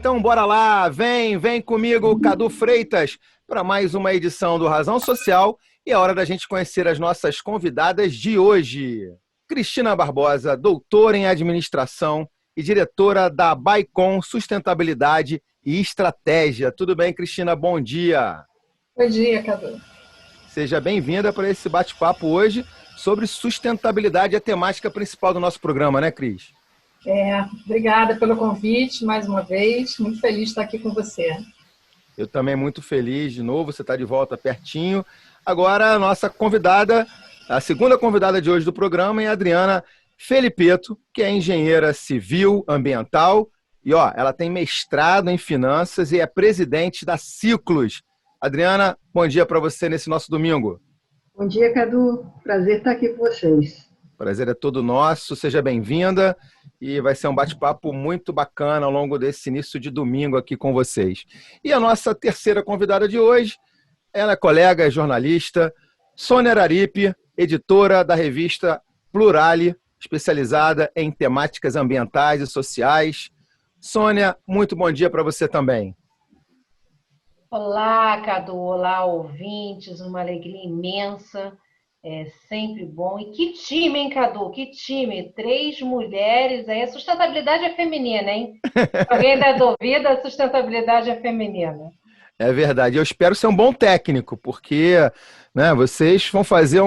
Então bora lá, vem comigo, Cadu Freitas, para mais uma edição do Razão Social e é hora da gente conhecer as nossas convidadas de hoje. Cristina Barbosa, doutora em administração e diretora da Baicom Sustentabilidade e Estratégia. Tudo bem, Cristina? Bom dia. Bom dia, Cadu. Seja bem-vinda para esse bate-papo hoje sobre sustentabilidade, a temática principal do nosso programa, né, Cris? Obrigada pelo convite, mais uma vez. Muito feliz de estar aqui com você. Eu também muito feliz de novo, você está de volta pertinho. Agora, a nossa convidada, a segunda convidada de hoje do programa é a Adriana Felipeto, que é engenheira civil ambiental e ela tem mestrado em finanças e é presidente da Ciclos. Adriana, bom dia para você nesse nosso domingo. Bom dia, Cadu. Prazer estar aqui com vocês. Prazer é todo nosso, seja bem-vinda e vai ser um bate-papo muito bacana ao longo desse início de domingo aqui com vocês. E a nossa terceira convidada de hoje, ela é colega, é jornalista, Sônia Araripe, editora da revista Plurale, especializada em temáticas ambientais e sociais. Sônia, muito bom dia para você também. Olá, Cadu, olá, ouvintes, uma alegria imensa, é sempre bom. E que time, hein, Cadu? Que time! 3 mulheres aí. A sustentabilidade é feminina, hein? Alguém dá dúvida, a sustentabilidade é feminina. É verdade. Eu espero ser um bom técnico, porque vocês vão fazer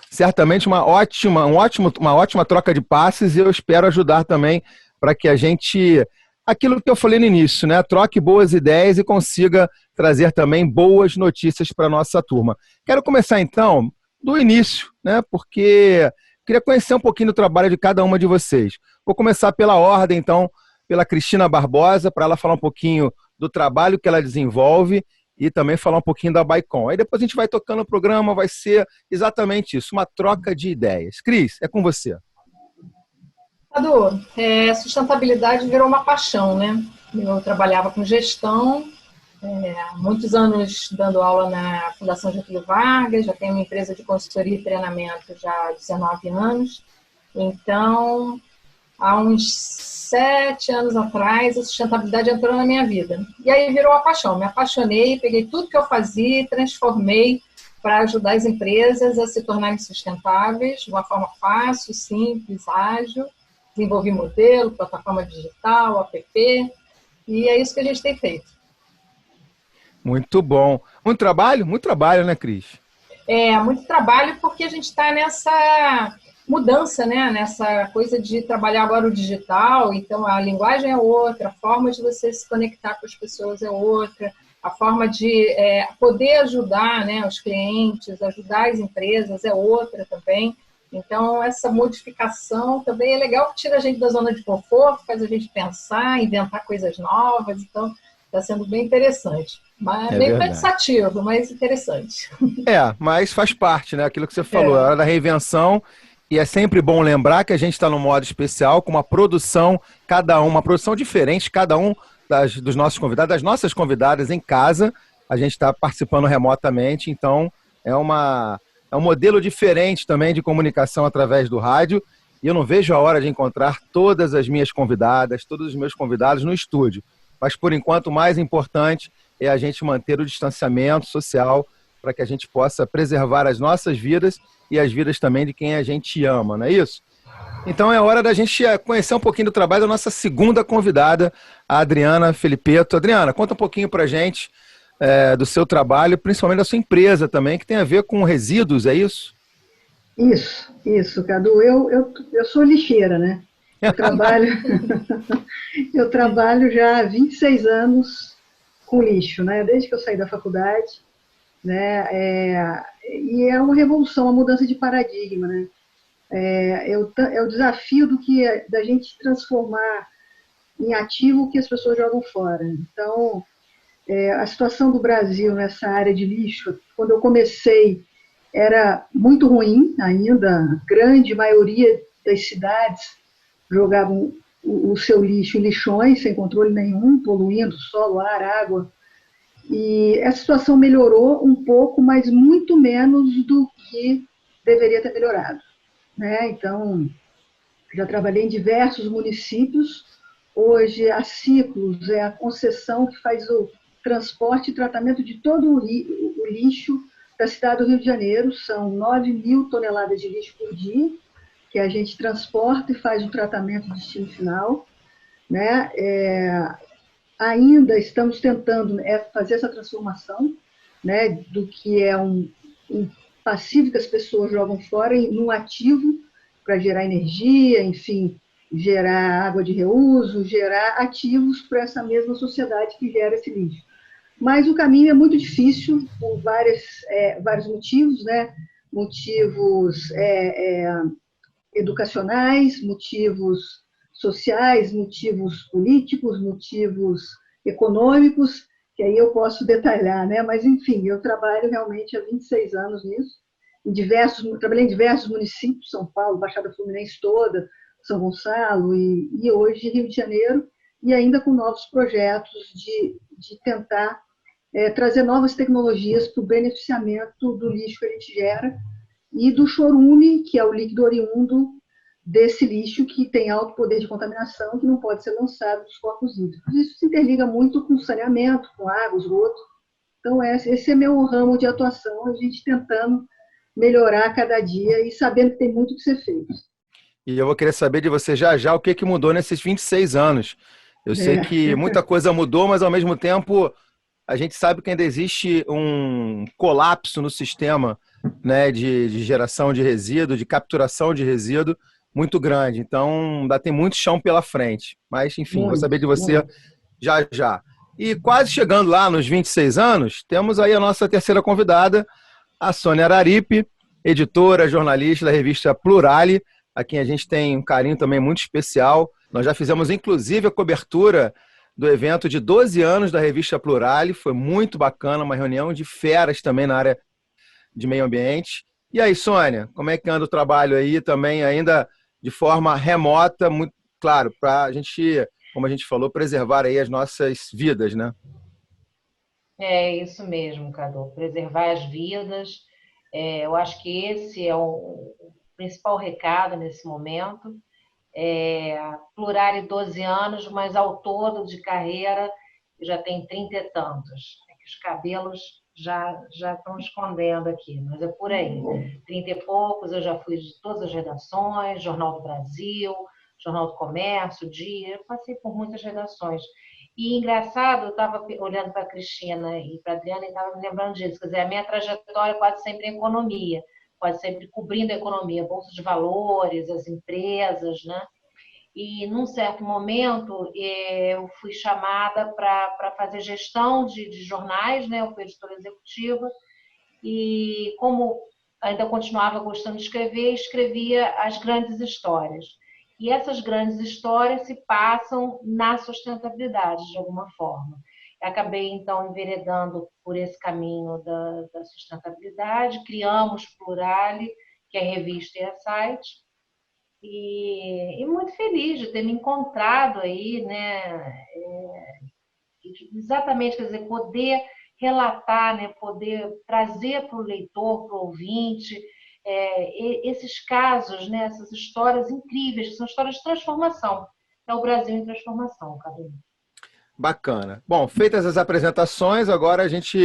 certamente uma ótima troca de passes e eu espero ajudar também para que a gente, aquilo que eu falei no início, troque boas ideias e consiga trazer também boas notícias para a nossa turma. Quero começar então do início, porque queria conhecer um pouquinho do trabalho de cada uma de vocês. Vou começar pela ordem, então, pela Cristina Barbosa, para ela falar um pouquinho do trabalho que ela desenvolve e também falar um pouquinho da Baicom. Aí depois a gente vai tocando o programa, vai ser exatamente isso, uma troca de ideias. Cris, é com você. Cadu, sustentabilidade virou uma paixão, né? Eu trabalhava com gestão, há muitos anos dando aula na Fundação Getúlio Vargas, já tenho uma empresa de consultoria e treinamento já há 19 anos. Então, há uns 7 anos atrás, a sustentabilidade entrou na minha vida. E aí virou uma paixão. Me apaixonei, peguei tudo que eu fazia e transformei para ajudar as empresas a se tornarem sustentáveis de uma forma fácil, simples, ágil. Desenvolvi modelo, plataforma digital, app, e é isso que a gente tem feito. Muito bom. Muito trabalho, né, Cris? Muito trabalho porque a gente está nessa mudança, nessa coisa de trabalhar agora o digital, então a linguagem é outra, a forma de você se conectar com as pessoas é outra, a forma de poder ajudar os clientes, ajudar as empresas é outra também. Então, essa modificação também é legal, que tira a gente da zona de conforto, faz a gente pensar, inventar coisas novas, então está sendo bem interessante. Mas meio cansativo, mas interessante. Mas faz parte, aquilo que você falou, a hora da reinvenção, e é sempre bom lembrar que a gente está num modo especial, com uma produção, uma produção diferente, cada um dos nossos convidados, das nossas convidadas em casa, a gente está participando remotamente, então é um modelo diferente também de comunicação através do rádio, e eu não vejo a hora de encontrar todas as minhas convidadas, todos os meus convidados no estúdio. Mas, por enquanto, o mais importante é a gente manter o distanciamento social para que a gente possa preservar as nossas vidas e as vidas também de quem a gente ama, não é isso? Então é hora da gente conhecer um pouquinho do trabalho da nossa segunda convidada, a Adriana Felipeto. Adriana, conta um pouquinho para a gente do seu trabalho, principalmente da sua empresa também, que tem a ver com resíduos, é isso? Isso, Cadu. Eu sou lixeira, né? Eu trabalho já há 26 anos com lixo, né? Desde que eu saí da faculdade, né? E é uma revolução, uma mudança de paradigma, né? É o desafio da gente transformar em ativo o que as pessoas jogam fora. Então, a situação do Brasil nessa área de lixo, quando eu comecei, era muito ruim ainda. A grande maioria das cidades jogavam o seu lixo em lixões, sem controle nenhum, poluindo solo, ar, água. E essa situação melhorou um pouco, mas muito menos do que deveria ter melhorado, né? Então, já trabalhei em diversos municípios hoje a Ciclos é a concessão que faz o transporte e tratamento de todo o lixo da cidade do Rio de Janeiro. São 9.000 toneladas de lixo por dia, que a gente transporta e faz o tratamento de destino final, né? Ainda estamos tentando fazer essa transformação, né, do que é um passivo que as pessoas jogam fora num ativo para gerar energia, enfim, gerar água de reuso, gerar ativos para essa mesma sociedade que gera esse lixo. Mas o caminho é muito difícil por vários motivos, né? Motivos educacionais, motivos sociais, motivos políticos, motivos econômicos, que aí eu posso detalhar, né? Mas, enfim, eu trabalho realmente há 26 anos nisso, trabalhei em diversos municípios, São Paulo, Baixada Fluminense toda, São Gonçalo e hoje Rio de Janeiro, e ainda com novos projetos de tentar trazer novas tecnologias para o beneficiamento do lixo que a gente gera e do chorume, que é o líquido oriundo desse lixo que tem alto poder de contaminação, que não pode ser lançado dos corpos hídricos. Isso se interliga muito com saneamento, com água, esgoto. Então, esse é meu ramo de atuação, a gente tentando melhorar cada dia e sabendo que tem muito que ser feito. E eu vou querer saber de você já o que mudou nesses 26 anos. Eu sei que muita coisa mudou, mas ao mesmo tempo a gente sabe que ainda existe um colapso no sistema, né, de geração de resíduo, de capturação de resíduo muito grande. Então, ainda tem muito chão pela frente. Mas, enfim, vou saber de você já. E quase chegando lá nos 26 anos, temos aí a nossa terceira convidada, a Sônia Araripe, editora, jornalista da revista Plurale, a quem a gente tem um carinho também muito especial. Nós já fizemos, inclusive, a cobertura do evento de 12 anos da revista Plurale. Foi muito bacana, uma reunião de feras também na área de meio ambiente. E aí, Sônia, como é que anda o trabalho aí também, ainda de forma remota, muito claro, para a gente, como a gente falou, preservar aí as nossas vidas, né? É isso mesmo, Cadu, preservar as vidas. Eu acho que esse é o principal recado nesse momento. Plurale 12 anos, mas ao todo de carreira já tem 30 e tantos. Os cabelos já estão escondendo aqui, mas é por aí. 30 e poucos, eu já fui de todas as redações, Jornal do Brasil, Jornal do Comércio, Dia, eu passei por muitas redações. E engraçado, eu estava olhando para a Cristina e para a Adriana e estava me lembrando disso, quer dizer, a minha trajetória quase sempre em economia, quase sempre cobrindo a economia, bolsa de valores, as empresas, né? E num certo momento eu fui chamada para fazer gestão de jornais, né? Eu fui editora executiva e como ainda continuava gostando de escrever, escrevia as grandes histórias. E essas grandes histórias se passam na sustentabilidade, de alguma forma. Acabei, então, enveredando por esse caminho da sustentabilidade, criamos Plurale, que é a revista e a site, e muito feliz de ter me encontrado aí, né? Exatamente, quer dizer, poder relatar, né? Poder trazer para o leitor, para o ouvinte, esses casos, né? Essas histórias incríveis, que são histórias de transformação. É o Brasil em transformação, Cadu. Bacana. Bom, feitas as apresentações, agora a gente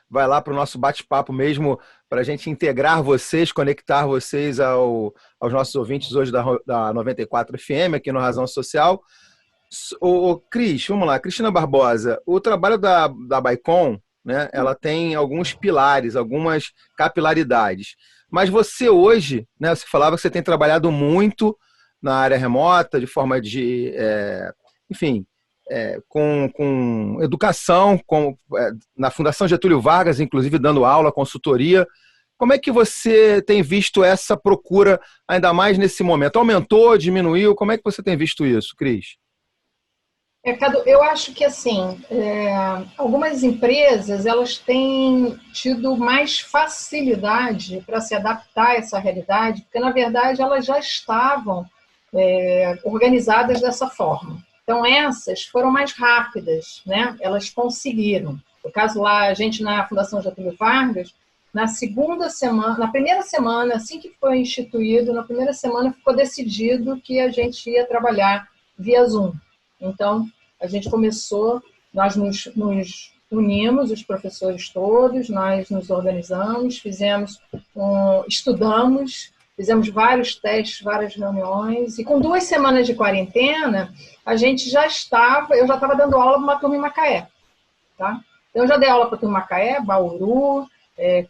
vai lá para o nosso bate-papo mesmo, para a gente integrar vocês, conectar vocês aos nossos ouvintes hoje da 94 FM, aqui no Razão Social. Cris, vamos lá, Cristina Barbosa, o trabalho da Baicom, né, ela tem alguns pilares, algumas capilaridades. Mas você hoje, né, você falava que você tem trabalhado muito na área remota, de forma de, enfim, com educação, na Fundação Getúlio Vargas, inclusive dando aula, consultoria. Como é que você tem visto essa procura, ainda mais nesse momento? Aumentou, diminuiu? Como é que você tem visto isso, Cris? Cadu, eu acho que assim, algumas empresas elas têm tido mais facilidade para se adaptar a essa realidade, porque na verdade elas já estavam organizadas dessa forma. Então, essas foram mais rápidas, né? Elas conseguiram. No caso lá, a gente na Fundação Getúlio Vargas, na primeira semana, assim que foi instituído, na primeira semana ficou decidido que a gente ia trabalhar via Zoom. Então, a gente começou, nós nos unimos, os professores todos, nós nos organizamos, estudamos, fizemos vários testes, várias reuniões, e com 2 semanas de quarentena, eu já estava dando aula para uma turma em Macaé, tá? Então, eu já dei aula para a turma em Macaé, Bauru,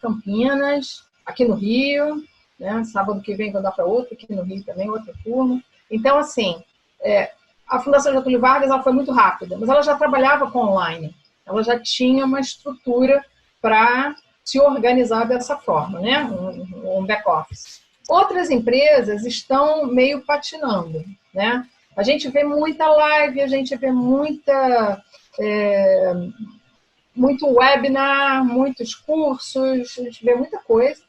Campinas, aqui no Rio, né? Sábado que vem vou dar para outro, aqui no Rio também, outra turma. Então, assim, a Fundação Getúlio Vargas ela foi muito rápida, mas ela já trabalhava com online, ela já tinha uma estrutura para se organizar dessa forma, né? Um back-office. Outras empresas estão meio patinando, né? A gente vê muita live, a gente vê muito webinar, muitos cursos, a gente vê muita coisa.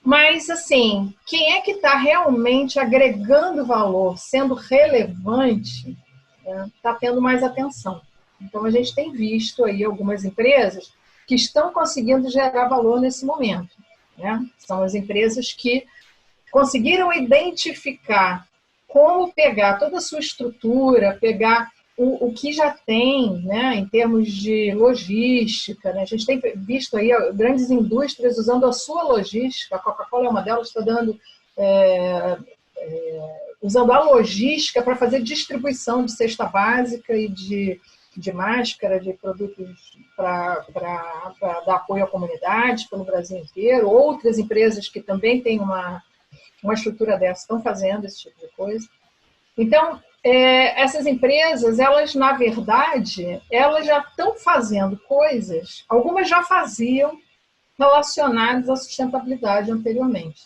Mas, assim, quem é que está realmente agregando valor, sendo relevante, está tendo mais atenção. Então, a gente tem visto aí algumas empresas que estão conseguindo gerar valor nesse momento, né? São as empresas que conseguiram identificar como pegar toda a sua estrutura, pegar o que já tem, né, em termos de logística, né? A gente tem visto aí grandes indústrias usando a sua logística, a Coca-Cola é uma delas, está usando a logística para fazer distribuição de cesta básica e de máscara, de produtos para dar apoio à comunidade pelo Brasil inteiro. Outras empresas que também têm uma estrutura dessa estão fazendo esse tipo de coisa. Então, essas empresas, elas, na verdade, elas já estão fazendo coisas, algumas já faziam relacionadas à sustentabilidade anteriormente.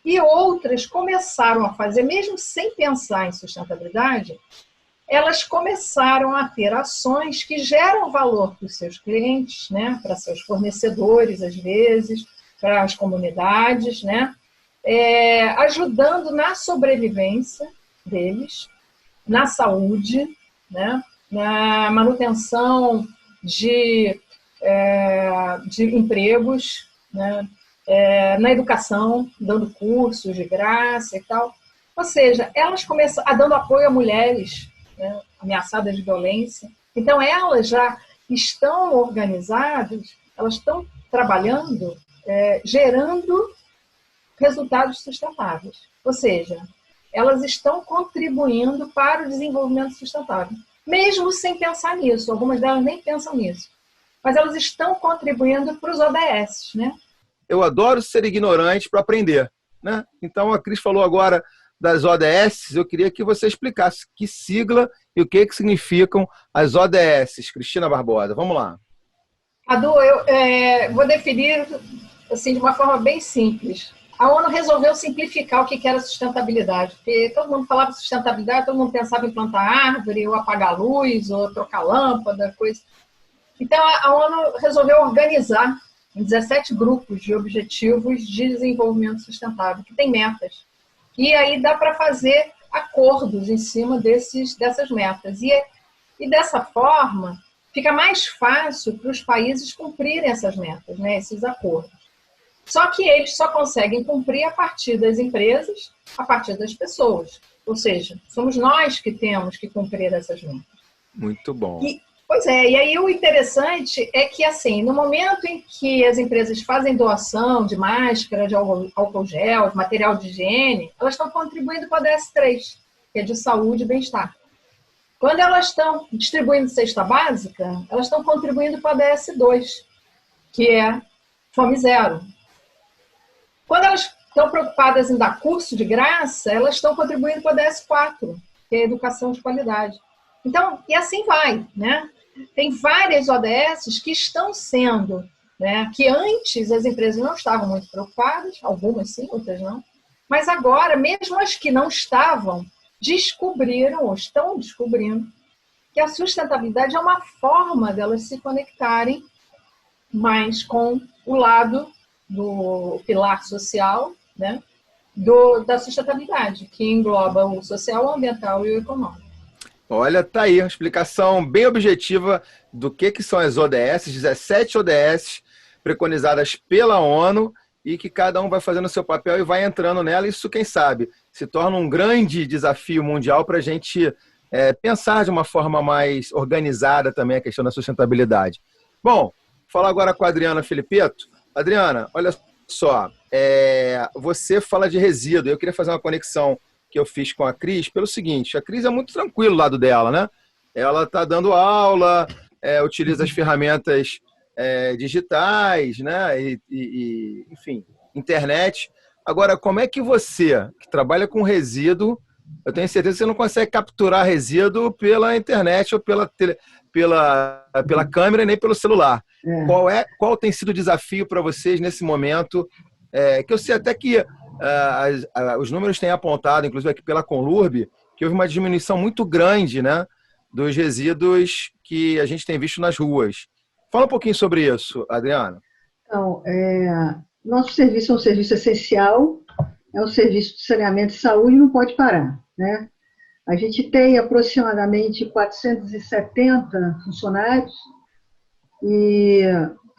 E outras começaram a fazer, mesmo sem pensar em sustentabilidade, elas começaram a ter ações que geram valor para os seus clientes, né? Para seus fornecedores, às vezes, para as comunidades, né? Ajudando na sobrevivência deles, na saúde, né? Na manutenção de empregos, né? Na educação, dando cursos de graça e tal. Ou seja, elas começam dando apoio a mulheres, né, ameaçadas de violência. Então, elas já estão organizadas, elas estão trabalhando, gerando resultados sustentáveis. Ou seja, elas estão contribuindo para o desenvolvimento sustentável, mesmo sem pensar nisso. Algumas delas nem pensam nisso. Mas elas estão contribuindo para os ODS, né? Eu adoro ser ignorante para aprender, né? Então, a Cris falou agora das ODS, eu queria que você explicasse que sigla e o que significam as ODS. Cristina Barbosa, vamos lá. Adu, eu vou definir assim, de uma forma bem simples. A ONU resolveu simplificar o que era sustentabilidade, porque todo mundo falava sustentabilidade, todo mundo pensava em plantar árvore, ou apagar a luz, ou trocar lâmpada, coisa. Então, a ONU resolveu organizar em 17 grupos de objetivos de desenvolvimento sustentável, que tem metas. E aí dá para fazer acordos em cima dessas metas. E dessa forma, fica mais fácil para os países cumprirem essas metas, né, esses acordos. Só que eles só conseguem cumprir a partir das empresas, a partir das pessoas. Ou seja, somos nós que temos que cumprir essas metas. Muito bom. Pois é, e aí o interessante é que, assim, no momento em que as empresas fazem doação de máscara, de álcool gel, de material de higiene, elas estão contribuindo para a DS3, que é de saúde e bem-estar. Quando elas estão distribuindo cesta básica, elas estão contribuindo para a DS2, que é Fome Zero. Quando elas estão preocupadas em dar curso de graça, elas estão contribuindo para a DS4, que é Educação de Qualidade. Então, e assim vai, né? Tem várias ODS que estão sendo, né, que antes as empresas não estavam muito preocupadas, algumas sim, outras não, mas agora, mesmo as que não estavam, descobriram ou estão descobrindo que a sustentabilidade é uma forma delas se conectarem mais com o lado do pilar social, né, da sustentabilidade, que engloba o social, o ambiental e o econômico. Olha, tá aí uma explicação bem objetiva do que são as ODS, 17 ODS preconizadas pela ONU e que cada um vai fazendo o seu papel e vai entrando nela. Isso, quem sabe, se torna um grande desafio mundial para a gente pensar de uma forma mais organizada também a questão da sustentabilidade. Bom, vou falar agora com a Adriana Filipetto. Adriana, olha só, você fala de resíduo. Eu queria fazer uma conexão que eu fiz com a Cris pelo seguinte: a Cris é muito tranquilo do lado dela, né? Ela está dando aula, utiliza as ferramentas digitais, né? Enfim, internet. Agora, como é que você, que trabalha com resíduo, eu tenho certeza que você não consegue capturar resíduo pela internet ou pela câmera, nem pelo celular. Qual tem sido o desafio para vocês nesse momento? Que eu sei até que os números têm apontado, inclusive aqui pela Conlurb, que houve uma diminuição muito grande, né, dos resíduos que a gente tem visto nas ruas. Fala um pouquinho sobre isso, Adriana. Então, nosso serviço é um serviço essencial, é um serviço de saneamento e saúde e não pode parar, né? A gente tem aproximadamente 470 funcionários, e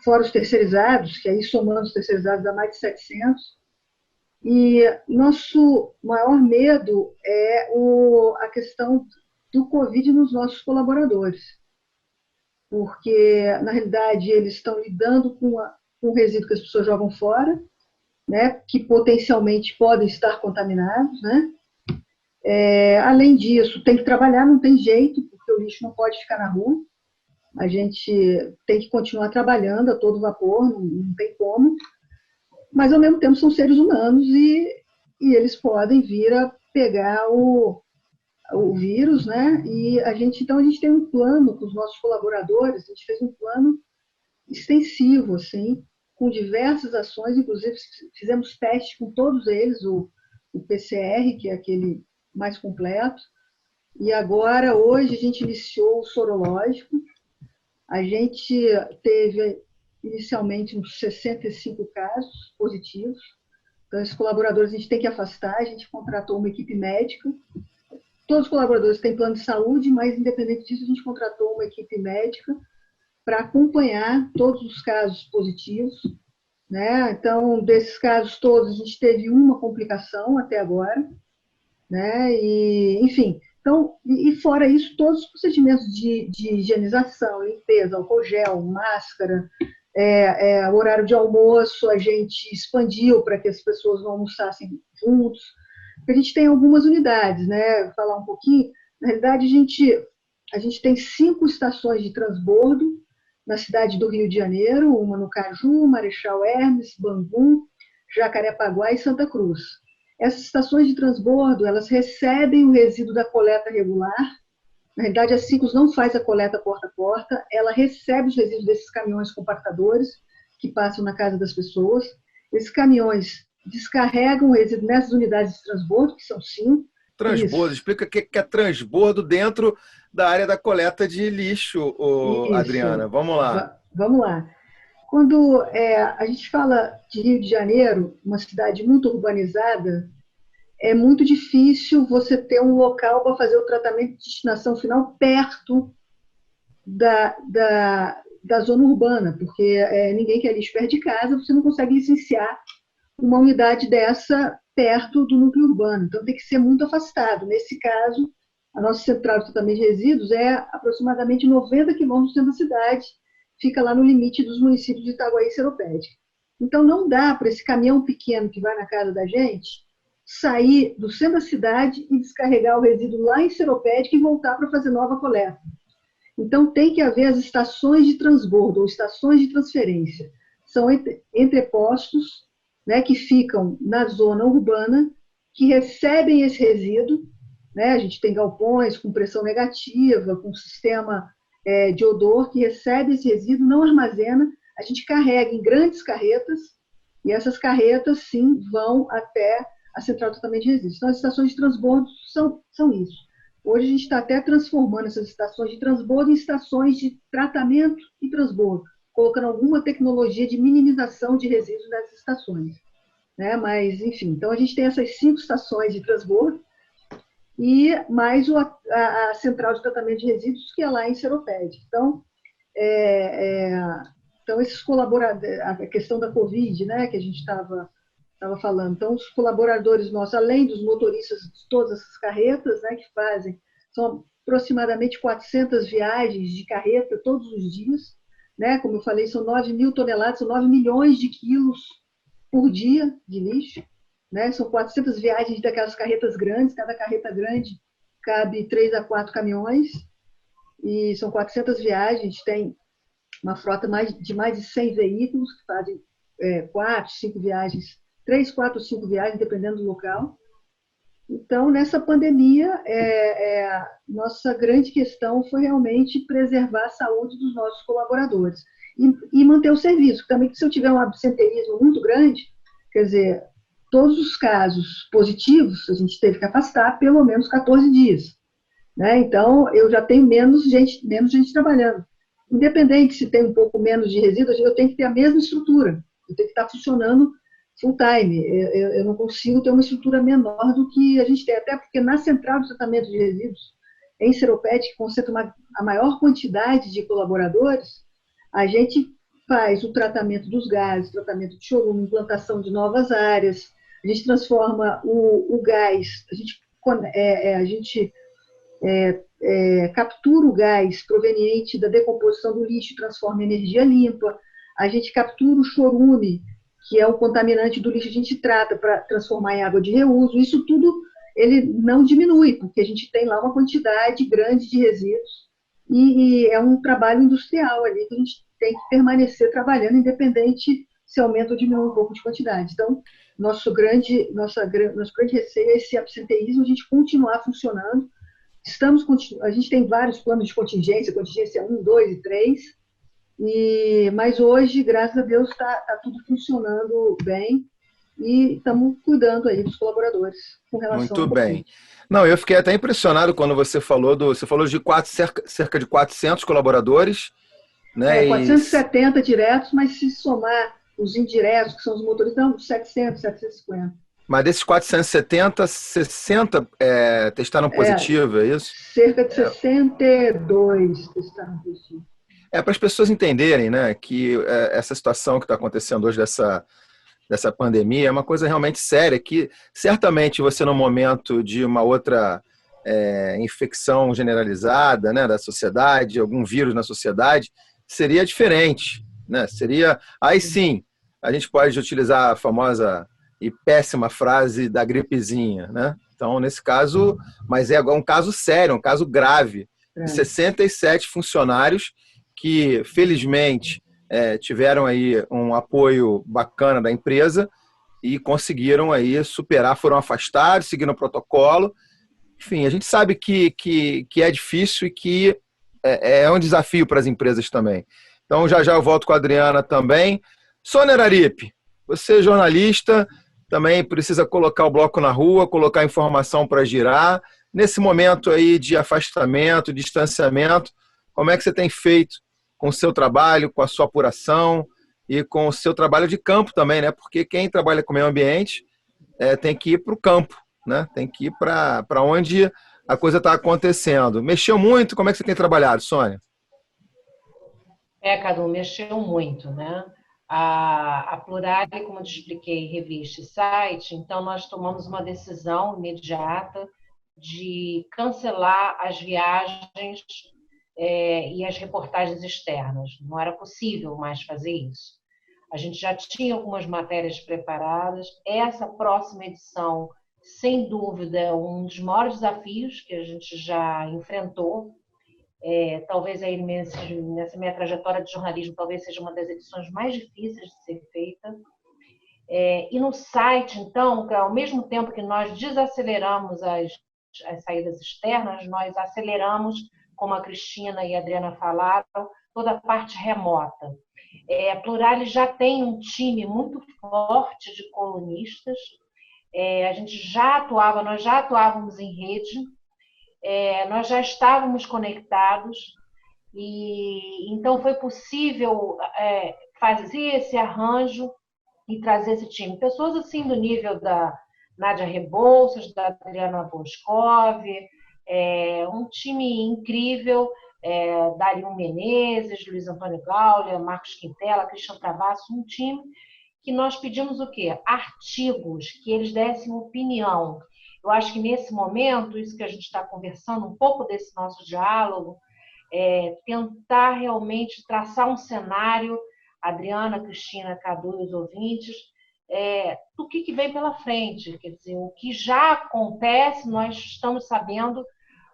fora os terceirizados, que aí somando os terceirizados dá mais de 700, e nosso maior medo é a questão do Covid nos nossos colaboradores, porque, na realidade, eles estão lidando com o resíduo que as pessoas jogam fora, né, que potencialmente podem estar contaminados, né? Além disso, tem que trabalhar, não tem jeito, porque o lixo não pode ficar na rua. A gente tem que continuar trabalhando a todo vapor, não tem como. Mas, ao mesmo tempo, são seres humanos e eles podem vir a pegar o vírus, né? E então, a gente tem um plano com os nossos colaboradores, a gente fez um plano extensivo, assim, com diversas ações, inclusive fizemos teste com todos eles, o PCR, que é aquele mais completo, e agora, hoje, a gente iniciou o sorológico. A gente teve, inicialmente, uns 65 casos positivos. Então, esses colaboradores a gente tem que afastar, a gente contratou uma equipe médica. Todos os colaboradores têm plano de saúde, mas, independente disso, a gente contratou uma equipe médica para acompanhar todos os casos positivos, né? Então, desses casos todos, a gente teve uma complicação até agora, né? E, enfim, então, e fora isso, todos os procedimentos de higienização, limpeza, álcool gel, máscara, horário de almoço, a gente expandiu para que as pessoas não almoçassem juntos, porque a gente tem algumas unidades, né? Vou falar um pouquinho. Na realidade, a gente tem 5 estações de transbordo na cidade do Rio de Janeiro, uma no Caju, Marechal Hermes, Bangu, Jacarepaguá e Santa Cruz. Essas estações de transbordo, elas recebem o resíduo da coleta regular. Na realidade, a Ciclos não faz a coleta porta a porta, ela recebe os resíduos desses caminhões compactadores que passam na casa das pessoas. Esses caminhões descarregam o resíduo nessas unidades de transbordo, que são 5. Transbordo, explica o que é transbordo dentro da área da coleta de lixo, Adriana. Vamos lá. Vamos lá. Quando a gente fala de Rio de Janeiro, uma cidade muito urbanizada, é muito difícil você ter um local para fazer o tratamento de destinação final perto da zona urbana, porque ninguém quer lixo perto de casa, você não consegue licenciar uma unidade dessa perto do núcleo urbano. Então, tem que ser muito afastado. Nesse caso, a nossa central de tratamento de resíduos é aproximadamente 90 quilômetros do centro da cidade, fica lá no limite dos municípios de Itaguaí e Seropédica. Então, não dá para esse caminhão pequeno que vai na casa da gente sair do centro da cidade e descarregar o resíduo lá em Seropédica e voltar para fazer nova coleta. Então, tem que haver as estações de transbordo ou estações de transferência. São entrepostos, né, que ficam na zona urbana, que recebem esse resíduo, né? A gente tem galpões com pressão negativa, com sistema de odor, que recebe esse resíduo, não armazena, a gente carrega em grandes carretas, e essas carretas, sim, vão até a central de tratamento de resíduos. Então, as estações de transbordo são isso. Hoje, a gente está até transformando essas estações de transbordo em estações de tratamento e transbordo, colocando alguma tecnologia de minimização de resíduos nessas estações, né? Mas, enfim, então a gente tem essas 5 estações de transbordo e mais a central de tratamento de resíduos, que é lá em Seropédica. Então, então, esses colaboradores, a questão da Covid, né, que a gente estava falando, então, os colaboradores nossos, além dos motoristas de todas essas carretas, né, que fazem, são aproximadamente 400 viagens de carreta todos os dias, né? Como eu falei, são 9.000 toneladas, são 9 milhões de quilos por dia de lixo, né? São 400 viagens daquelas carretas grandes, cada carreta grande cabe 3 a 4 caminhões, e são 400 viagens, tem uma frota de mais de 100 veículos que fazem 4, 5 viagens, 3, 4, 5 viagens, dependendo do local. Então, nessa pandemia, nossa grande questão foi realmente preservar a saúde dos nossos colaboradores e manter o serviço. Também, se eu tiver um absenteísmo muito grande, quer dizer, todos os casos positivos, a gente teve que afastar pelo menos 14 dias. Né? Então, eu já tenho menos gente trabalhando. Independente se tem um pouco menos de resíduos, eu tenho que ter a mesma estrutura. Eu tenho que estar funcionando full time. Eu não consigo ter uma estrutura menor do que a gente tem, até porque na central de tratamento de resíduos, em Seropédica, que concentra a maior quantidade de colaboradores, a gente faz o tratamento dos gases, tratamento de chorume, implantação de novas áreas, a gente transforma o gás, a gente captura o gás proveniente da decomposição do lixo e transforma em energia limpa, a gente captura o chorume, que é o contaminante do lixo, a gente trata para transformar em água de reuso. Isso tudo ele não diminui, porque a gente tem lá uma quantidade grande de resíduos e é um trabalho industrial ali que a gente tem que permanecer trabalhando, independente se aumenta ou diminui um pouco de quantidade. Então, nosso grande receio é esse absenteísmo, a gente continuar funcionando. A gente tem vários planos de contingência 1, 2 e 3, mas hoje, graças a Deus, está tudo funcionando bem e estamos cuidando aí dos colaboradores com relação Muito ao bem. Covid. Não, eu fiquei até impressionado quando você falou de cerca de 400 colaboradores, né? 470 diretos, mas se somar os indiretos, que são os motoristas, então 700, 750. Mas desses 470, 60 testaram positivo, é isso? Cerca de 62 testaram positivo. Para as pessoas entenderem, né, que essa situação que está acontecendo hoje dessa pandemia é uma coisa realmente séria, que certamente você, no momento de uma outra infecção generalizada, né, da sociedade, algum vírus na sociedade, seria diferente, né? Aí sim, a gente pode utilizar a famosa e péssima frase da gripezinha, né? Então, nesse caso, mas é um caso sério, um caso grave, de 67 funcionários que, felizmente, tiveram aí um apoio bacana da empresa e conseguiram aí superar, foram afastados, seguindo o protocolo. Enfim, a gente sabe que é difícil e que é um desafio para as empresas também. Então, já eu volto com a Adriana também. Sônia Araripe, você é jornalista, também precisa colocar o bloco na rua, colocar informação para girar. Nesse momento aí de afastamento, distanciamento, como é que você tem feito com o seu trabalho, com a sua apuração e com o seu trabalho de campo também, né? Porque quem trabalha com meio ambiente tem que ir para o campo, né? Tem que ir para onde a coisa está acontecendo. Mexeu muito? Como é que você tem trabalhado, Sônia? Cadu, mexeu muito, né? A Plurale, como eu te expliquei, revista e site, então nós tomamos uma decisão imediata de cancelar as viagens e as reportagens externas. Não era possível mais fazer isso. A gente já tinha algumas matérias preparadas. Essa próxima edição, sem dúvida, é um dos maiores desafios que a gente já enfrentou. Talvez aí nessa minha trajetória de jornalismo, talvez seja uma das edições mais difíceis de ser feita. E no site, então, ao mesmo tempo que nós desaceleramos as saídas externas, nós aceleramos, como a Cristina e a Adriana falaram, toda a parte remota. A Plurale já tem um time muito forte de colunistas. Nós já atuávamos em rede, nós já estávamos conectados, e então foi possível fazer esse arranjo e trazer esse time. Pessoas assim do nível da Nádia Rebouças, da Adriana Boscov, um time incrível, Dario Menezes, Luiz Antônio Gaulia, Marcos Quintela, Cristian Travasso, um time que nós pedimos o quê? Artigos, que eles dessem opinião. Eu acho que nesse momento, isso que a gente está conversando, um pouco desse nosso diálogo, tentar realmente traçar um cenário, Adriana, Cristina, Cadu e os ouvintes, do que vem pela frente. Quer dizer, o que já acontece, nós estamos sabendo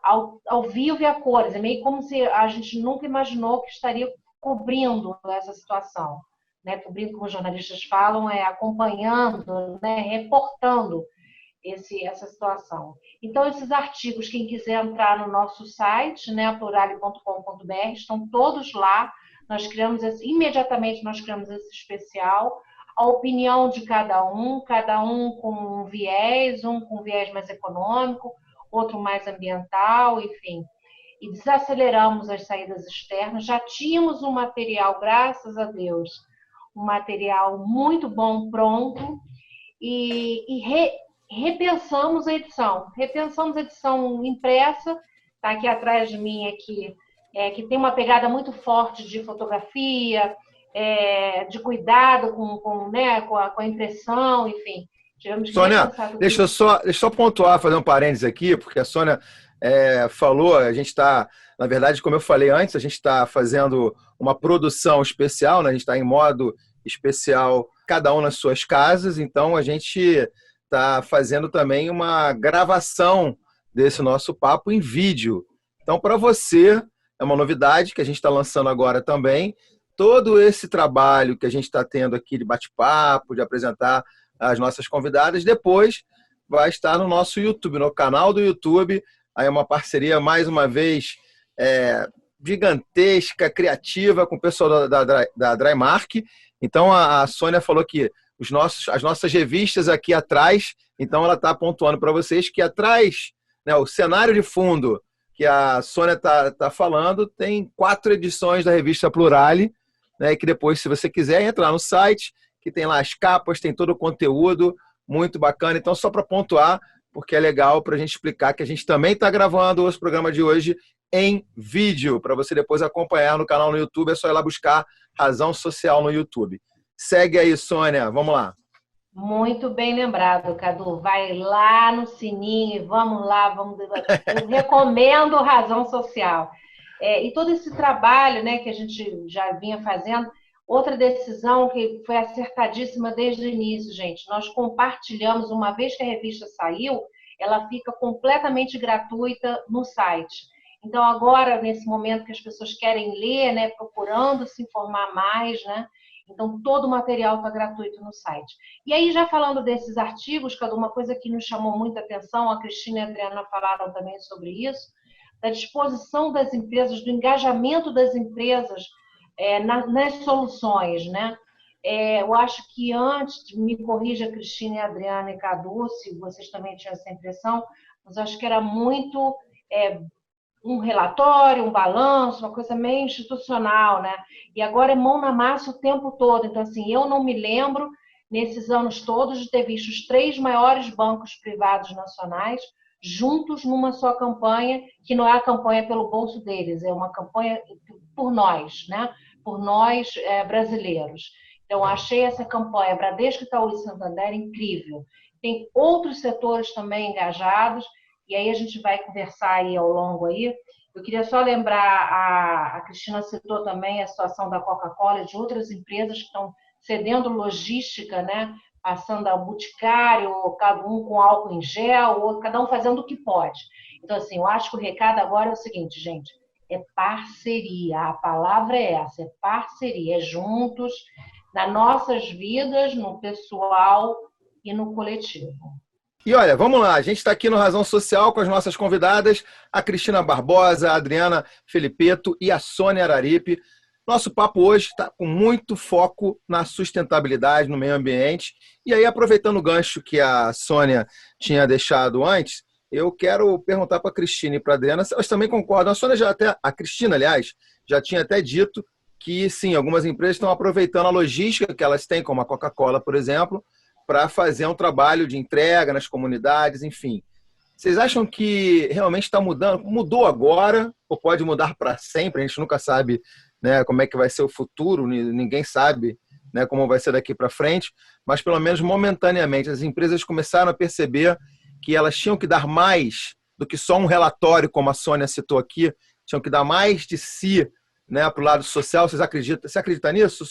ao vivo e a cores. É meio como se a gente nunca imaginou que estaria cobrindo essa situação. Né? Cobrindo, como os jornalistas falam, acompanhando, né? Reportando essa situação. Então, esses artigos, quem quiser entrar no nosso site, né, plurale.com.br, estão todos lá. Imediatamente nós criamos esse especial. A opinião de cada um com um com viés mais econômico, outro mais ambiental, enfim. E desaceleramos as saídas externas. Já tínhamos um material, graças a Deus, um material muito bom, pronto, e repensamos a edição impressa, está aqui atrás de mim, aqui, que tem uma pegada muito forte de fotografia, de cuidado com a impressão, enfim. Sônia, deixa eu só pontuar, fazer um parênteses aqui, porque a Sônia falou, a gente está, na verdade, como eu falei antes, a gente está fazendo uma produção especial, né? A gente está em modo especial, cada um nas suas casas, então a gente está fazendo também uma gravação desse nosso papo em vídeo. Então, para você, é uma novidade que a gente está lançando agora também. Todo esse trabalho que a gente está tendo aqui de bate-papo, de apresentar as nossas convidadas, depois vai estar no nosso YouTube, no canal do YouTube. Aí é uma parceria, mais uma vez, gigantesca, criativa, com o pessoal da Drymark. Então, a Sônia falou que as nossas revistas aqui atrás, então ela está pontuando para vocês que atrás, né, o cenário de fundo que a Sônia está falando, tem 4 edições da revista Plurale, né, que depois, se você quiser, entrar no site, que tem lá as capas, tem todo o conteúdo, muito bacana. Então, só para pontuar, porque é legal para a gente explicar que a gente também está gravando os programas de hoje em vídeo, para você depois acompanhar no canal no YouTube, é só ir lá buscar Razão Social no YouTube. Segue aí, Sônia, vamos lá. Muito bem lembrado, Cadu. Vai lá no sininho e vamos lá, eu recomendo Razão Social. E todo esse trabalho, né, que a gente já vinha fazendo, outra decisão que foi acertadíssima desde o início, gente. Nós compartilhamos, uma vez que a revista saiu, ela fica completamente gratuita no site. Então, agora, nesse momento que as pessoas querem ler, né, procurando se informar mais, né, então todo o material está gratuito no site. E aí, já falando desses artigos, cada uma coisa que nos chamou muita atenção, a Cristina e a Adriana falaram também sobre isso, da disposição das empresas, do engajamento das empresas nas soluções, né? Eu acho que antes, me corrija Cristina e Adriana e Cadu, se vocês também tinham essa impressão, mas acho que era muito um relatório, um balanço, uma coisa meio institucional, né? E agora é mão na massa o tempo todo. Então, assim, eu não me lembro, nesses anos todos, de ter visto os 3 maiores bancos privados nacionais juntos numa só campanha, que não é a campanha pelo bolso deles, é uma campanha por nós, né? Por nós brasileiros. Então, achei essa campanha Bradesco, Itaú e Santander incrível. Tem outros setores também engajados, e aí a gente vai conversar aí ao longo aí. Eu queria só lembrar, a Cristina citou também a situação da Coca-Cola e de outras empresas que estão cedendo logística, né? Passando ao boticário, cada um com álcool em gel, ou cada um fazendo o que pode. Então, assim, eu acho que o recado agora é o seguinte, gente, é parceria, a palavra é essa, é parceria, é juntos, nas nossas vidas, no pessoal e no coletivo. E olha, vamos lá, a gente está aqui no Razão Social com as nossas convidadas, a Cristina Barbosa, a Adriana Felipeto e a Sônia Araripe. Nosso papo hoje está com muito foco na sustentabilidade, no meio ambiente. E aí, aproveitando o gancho que a Sônia tinha deixado antes, eu quero perguntar para a Cristina e para a Adriana se elas também concordam. A Cristina, aliás, já tinha até dito que, sim, algumas empresas estão aproveitando a logística que elas têm, como a Coca-Cola, por exemplo, para fazer um trabalho de entrega nas comunidades, enfim. Vocês acham que realmente está mudando? Mudou agora ou pode mudar para sempre? A gente nunca sabe, né, como é que vai ser o futuro, ninguém sabe, né, como vai ser daqui para frente, mas pelo menos momentaneamente as empresas começaram a perceber que elas tinham que dar mais do que só um relatório, como a Sônia citou aqui, tinham que dar mais de si, né, para o lado social. Você acredita nisso,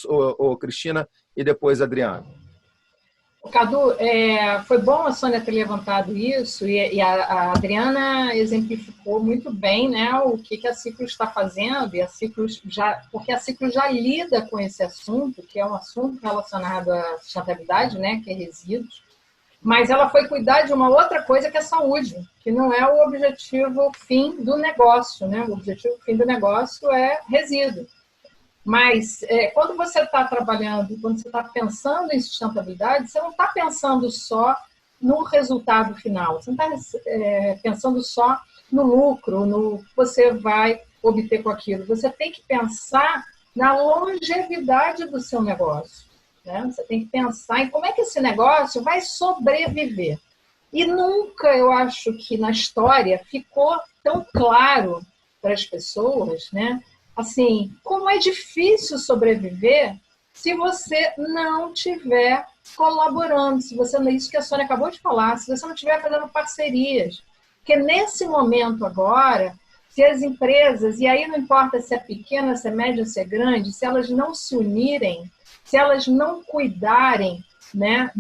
Cristina, e depois Adriana? Cadu, foi bom a Sônia ter levantado isso, e a Adriana exemplificou muito bem, né, o que a Ciclus está fazendo, e porque a Ciclus já lida com esse assunto, que é um assunto relacionado à sustentabilidade, né, que é resíduos, mas ela foi cuidar de uma outra coisa que é saúde, que não é o objetivo fim do negócio, né? O objetivo fim do negócio é resíduo. Mas quando você está trabalhando, quando você está pensando em sustentabilidade, você não está pensando só no resultado final, você não está pensando só no lucro, no que você vai obter com aquilo. Você tem que pensar na longevidade do seu negócio. Né? Você tem que pensar em como é que esse negócio vai sobreviver. E nunca, eu acho que na história ficou tão claro para as pessoas, né? Assim, como é difícil sobreviver se você não estiver colaborando, se você, isso que a Sônia acabou de falar, se você não estiver fazendo parcerias. Porque nesse momento agora, se as empresas, e aí não importa se é pequena, se é média, se é grande, se elas não se unirem, se elas não cuidarem, né,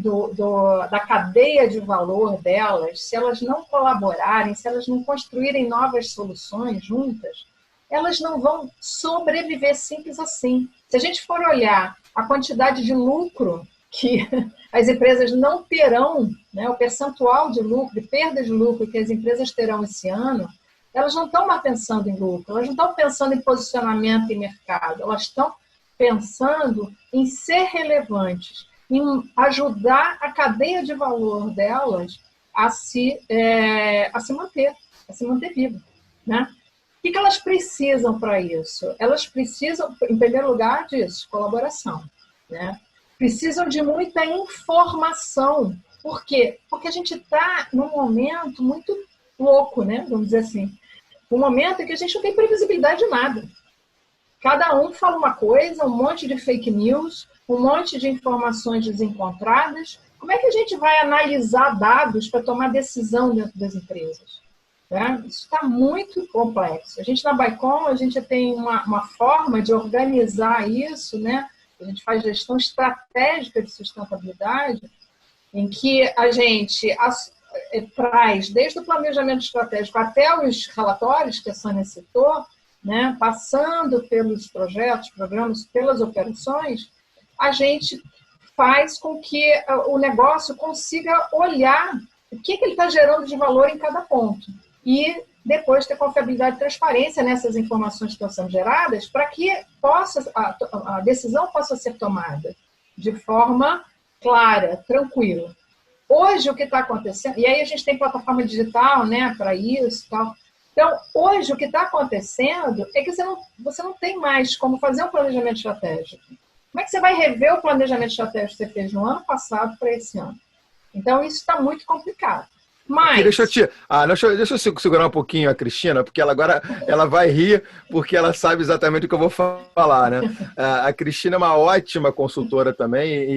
da cadeia de valor delas, se elas não colaborarem, se elas não construírem novas soluções juntas, elas não vão sobreviver, simples assim. Se a gente for olhar a quantidade de lucro que as empresas não terão, né, o percentual de lucro, de perda de lucro que as empresas terão esse ano, elas não estão mais pensando em lucro, elas não estão pensando em posicionamento em mercado, elas estão pensando em ser relevantes, em ajudar a cadeia de valor delas a se manter viva, né? O que elas precisam para isso? Elas precisam, em primeiro lugar, disso, colaboração, né? Precisam de muita informação. Por quê? Porque a gente está num momento muito louco, né? Vamos dizer assim. Um momento em que a gente não tem previsibilidade de nada. Cada um fala uma coisa, um monte de fake news, um monte de informações desencontradas. Como é que a gente vai analisar dados para tomar decisão dentro das empresas? Né? Isso está muito complexo. A gente na Baicom, a gente tem uma forma de organizar isso, né? A gente faz gestão estratégica de sustentabilidade, em que a gente traz desde o planejamento estratégico até os relatórios que a Sônia citou, né, passando pelos projetos, programas, pelas operações, a gente faz com que o negócio consiga olhar o que ele está gerando de valor em cada ponto. E depois ter confiabilidade e transparência nessas informações que estão sendo geradas para que a decisão possa ser tomada de forma clara, tranquila. Hoje, o que está acontecendo... E aí a gente tem plataforma digital, né, para isso e tal. Então, hoje, o que está acontecendo é que você não tem mais como fazer um planejamento estratégico. Como é que você vai rever o planejamento estratégico que você fez no ano passado para esse ano? Então, isso está muito complicado. Mas... Deixa eu segurar um pouquinho a Cristina, porque ela vai rir, porque ela sabe exatamente o que eu vou falar, né? A Cristina é uma ótima consultora também,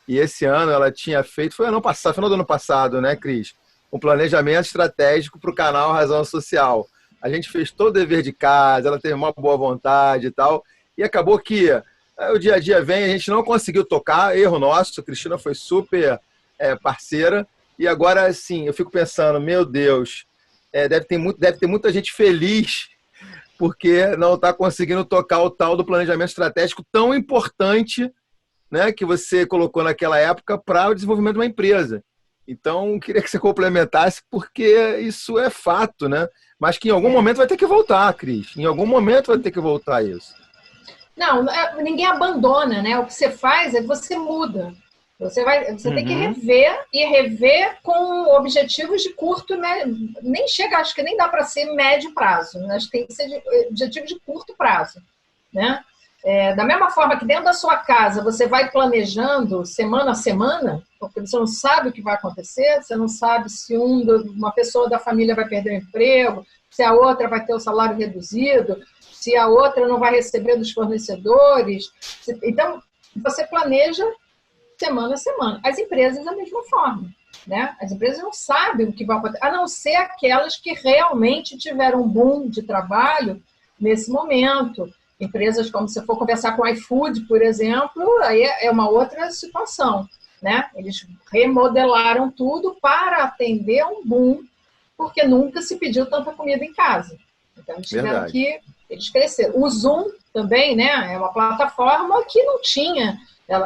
e esse ano ela tinha feito, foi final do ano passado, né, Cris? Um planejamento estratégico para o canal Razão Social. A gente fez todo o dever de casa, ela teve uma boa vontade e tal, e acabou que o dia a dia vem, a gente não conseguiu tocar, erro nosso, a Cristina foi super parceira, e agora, assim, eu fico pensando, meu Deus, deve ter muita gente feliz porque não está conseguindo tocar o tal do planejamento estratégico tão importante, né, que você colocou naquela época para o desenvolvimento de uma empresa. Então, queria que você complementasse, porque isso é fato, né? Mas que em algum momento vai ter que voltar, Cris. Em algum momento vai ter que voltar isso. Não, ninguém abandona, né? O que você faz é que você muda. Você tem que rever com objetivos de curto, né? Nem chega, acho que nem dá para ser médio prazo. Né? Acho que tem que ser objetivo de curto prazo, né? Da mesma forma que dentro da sua casa você vai planejando semana a semana, porque você não sabe o que vai acontecer, você não sabe se uma pessoa da família vai perder o emprego, se a outra vai ter o salário reduzido, se a outra não vai receber dos fornecedores. Então, você planeja semana a semana. As empresas, da mesma forma. Né? As empresas não sabem o que vai acontecer, a não ser aquelas que realmente tiveram um boom de trabalho nesse momento. Empresas, como se for conversar com o iFood, por exemplo, aí é uma outra situação. Né? Eles remodelaram tudo para atender um boom, porque nunca se pediu tanta comida em casa. Então, eles tiveram que... Eles cresceram. O Zoom também, né, é uma plataforma que não tinha...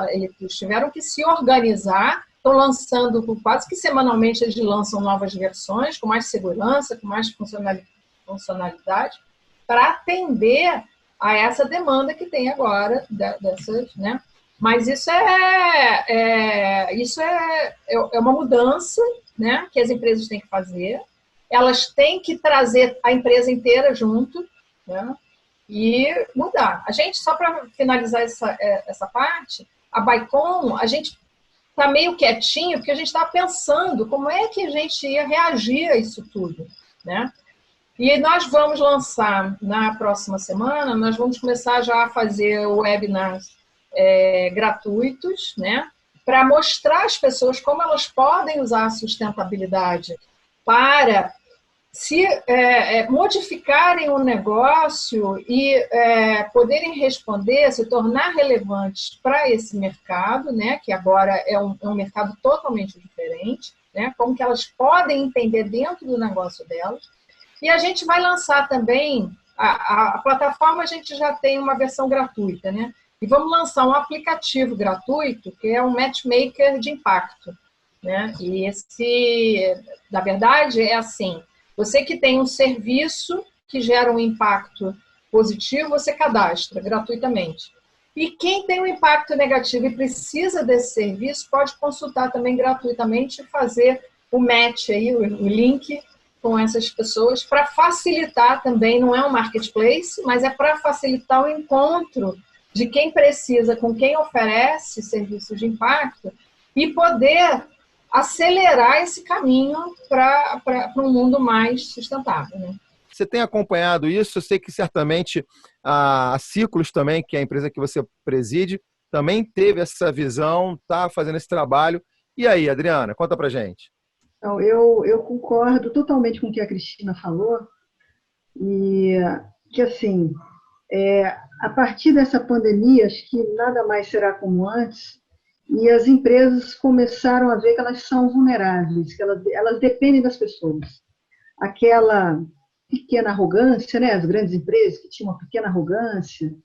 Eles tiveram que se organizar. Estão lançando, quase que semanalmente, eles lançam novas versões, com mais segurança, com mais funcionalidade, para atender a essa demanda que tem agora dessas, né? Mas isso é uma mudança, né, que as empresas têm que fazer. Elas têm que trazer a empresa inteira junto, né, e mudar. A gente, só para finalizar essa parte, a Bycom, a gente está meio quietinho, porque a gente estava pensando como é que a gente ia reagir a isso tudo, né? E nós vamos lançar, na próxima semana, nós vamos começar já a fazer webinars gratuitos, né? Para mostrar às pessoas como elas podem usar a sustentabilidade para se modificarem o negócio e poderem responder, se tornar relevantes para esse mercado, né, que agora é um mercado totalmente diferente, né, como que elas podem entender dentro do negócio delas. E a gente vai lançar também, a plataforma a gente já tem uma versão gratuita, né, e vamos lançar um aplicativo gratuito que é um matchmaker de impacto, né, e na verdade, é assim: você que tem um serviço que gera um impacto positivo, você cadastra gratuitamente. E quem tem um impacto negativo e precisa desse serviço, pode consultar também gratuitamente e fazer o match aí, o link com essas pessoas, para facilitar também, não é um marketplace, mas é para facilitar o encontro de quem precisa com quem oferece serviços de impacto e poder acelerar esse caminho para um mundo mais sustentável. Né? Você tem acompanhado isso? Eu sei que certamente a Ciclos também, que é a empresa que você preside, também teve essa visão, está fazendo esse trabalho. E aí, Adriana, conta pra gente. Então, eu concordo totalmente com o que a Cristina falou, e que, assim, a partir dessa pandemia, acho que nada mais será como antes, e as empresas começaram a ver que elas são vulneráveis, que elas dependem das pessoas. Aquela pequena arrogância, né? As grandes empresas que tinham uma pequena arrogância,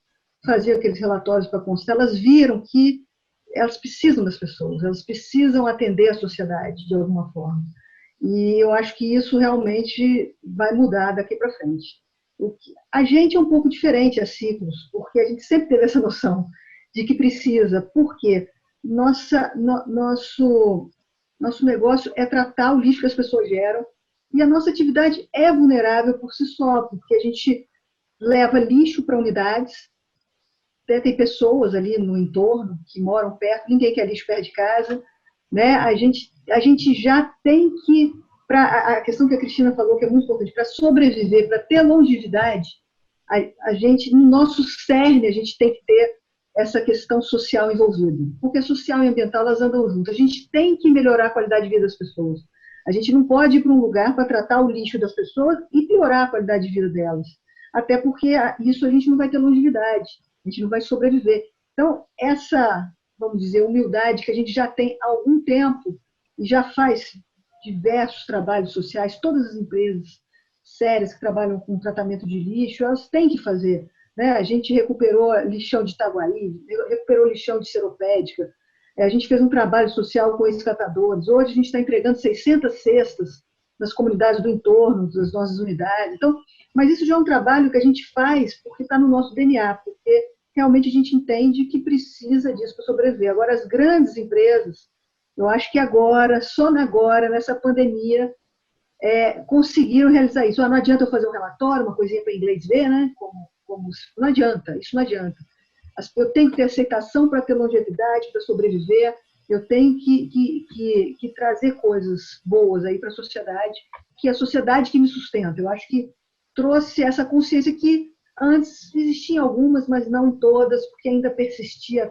faziam aqueles relatórios para constar, elas viram que elas precisam das pessoas, elas precisam atender a sociedade de alguma forma. E eu acho que isso realmente vai mudar daqui para frente. A gente é um pouco diferente a Ciclos, porque a gente sempre teve essa noção de que precisa. Por quê? Nosso negócio é tratar o lixo que as pessoas geram, e a nossa atividade é vulnerável por si só, porque a gente leva lixo para unidades, tem pessoas ali no entorno que moram perto, ninguém quer lixo perto de casa, né? A gente já tem que, a questão que a Cristina falou, que é muito importante, para sobreviver, para ter longevidade, a gente, no nosso cerne, a gente tem que ter essa questão social envolvida. Porque social e ambiental, elas andam juntas. A gente tem que melhorar a qualidade de vida das pessoas. A gente não pode ir para um lugar para tratar o lixo das pessoas e piorar a qualidade de vida delas. Até porque isso a gente não vai ter longevidade, a gente não vai sobreviver. Então, essa, vamos dizer, humildade que a gente já tem há algum tempo e já faz diversos trabalhos sociais, todas as empresas sérias que trabalham com tratamento de lixo, elas têm que fazer. Né? A gente recuperou lixão de Itaguaí, recuperou lixão de Seropédica, a gente fez um trabalho social com esses catadores. Hoje a gente está entregando 600 cestas nas comunidades do entorno das nossas unidades. Então, mas isso já é um trabalho que a gente faz porque está no nosso DNA, porque realmente a gente entende que precisa disso para sobreviver. Agora, as grandes empresas, eu acho que agora, só agora, nessa pandemia, conseguiram realizar isso. Não adianta eu fazer um relatório, uma coisinha para inglês ver, né? Não adianta, isso não adianta. Eu tenho que ter aceitação para ter longevidade, para sobreviver, eu tenho que trazer coisas boas aí para a sociedade, que é a sociedade que me sustenta. Eu acho que trouxe essa consciência que antes existiam algumas, mas não todas, porque ainda persistia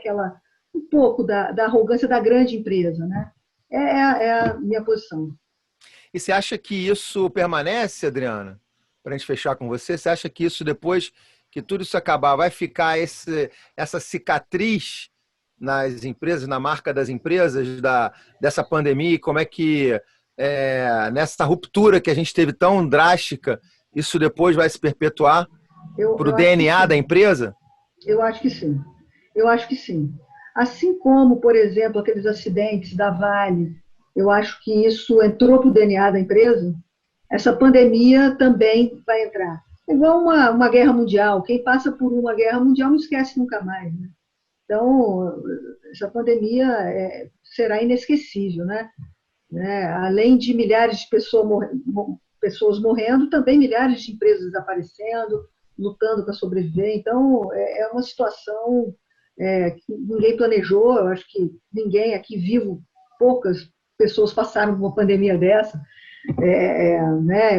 um pouco da arrogância da grande empresa, né? É a minha posição. E você acha que isso permanece, Adriana? Para a gente fechar com você, você acha que isso, depois que tudo isso acabar, vai ficar essa cicatriz nas empresas, na marca das empresas, dessa pandemia? E como é que, nessa ruptura que a gente teve tão drástica, isso depois vai se perpetuar para o DNA da empresa? Eu acho que sim. Eu acho que sim. Assim como, por exemplo, aqueles acidentes da Vale, eu acho que isso entrou para o DNA da empresa, essa pandemia também vai entrar. É igual uma guerra mundial. Quem passa por uma guerra mundial não esquece nunca mais, né? Então, essa pandemia será inesquecível, né? Além de milhares de pessoas morrendo, também milhares de empresas desaparecendo, lutando para sobreviver. Então, é uma situação que ninguém planejou. Eu acho que ninguém aqui vivo, poucas pessoas passaram por uma pandemia dessa.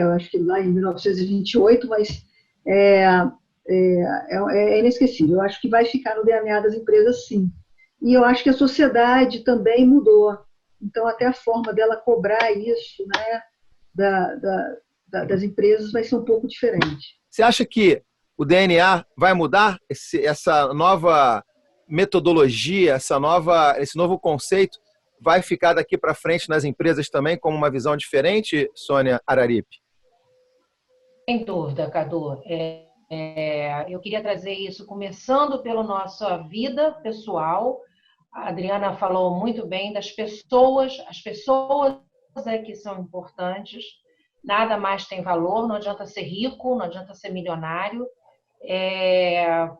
Eu acho que lá em 1928, mas é inesquecível. Eu acho que vai ficar no DNA das empresas, sim. E eu acho que a sociedade também mudou. Então, até a forma dela cobrar isso, né, das empresas vai ser um pouco diferente. Você acha que o DNA vai mudar? Essa nova metodologia, esse novo conceito vai ficar daqui para frente nas empresas também como uma visão diferente, Sônia Araripe? Sem dúvida, Cadu. Eu queria trazer isso começando pela nossa vida pessoal. A Adriana falou muito bem das pessoas. As pessoas é que são importantes. Nada mais tem valor. Não adianta ser rico, não adianta ser milionário,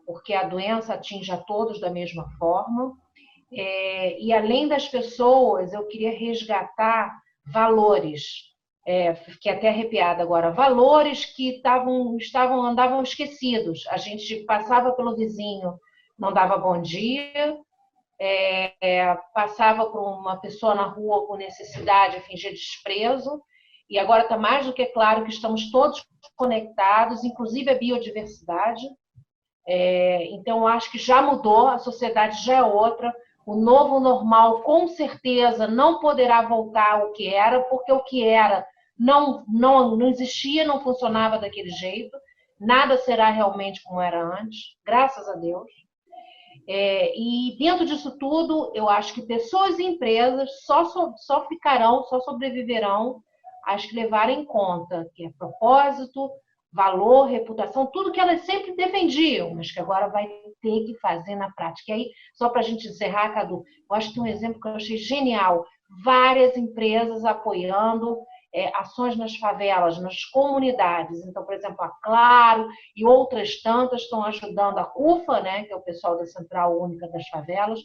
porque a doença atinge a todos da mesma forma. E além das pessoas, eu queria resgatar valores. Fiquei até arrepiada agora. Valores que andavam esquecidos. A gente passava pelo vizinho, não dava bom dia, passava por uma pessoa na rua com necessidade, fingia desprezo. E agora está mais do que claro que estamos todos conectados, inclusive a biodiversidade. Então, eu acho que já mudou, a sociedade já é outra. O novo normal, com certeza, não poderá voltar ao que era, porque o que era não existia, não funcionava daquele jeito. Nada será realmente como era antes, graças a Deus. E dentro disso tudo, eu acho que pessoas e empresas só sobreviverão as que levarem em conta que é propósito, valor, reputação, tudo que elas sempre defendiam, mas que agora vai ter que fazer na prática. E aí, só para a gente encerrar, Cadu, eu acho que tem um exemplo que eu achei genial. Várias empresas apoiando ações nas favelas, nas comunidades. Então, por exemplo, a Claro e outras tantas estão ajudando a CUFA, né, que é o pessoal da Central Única das Favelas.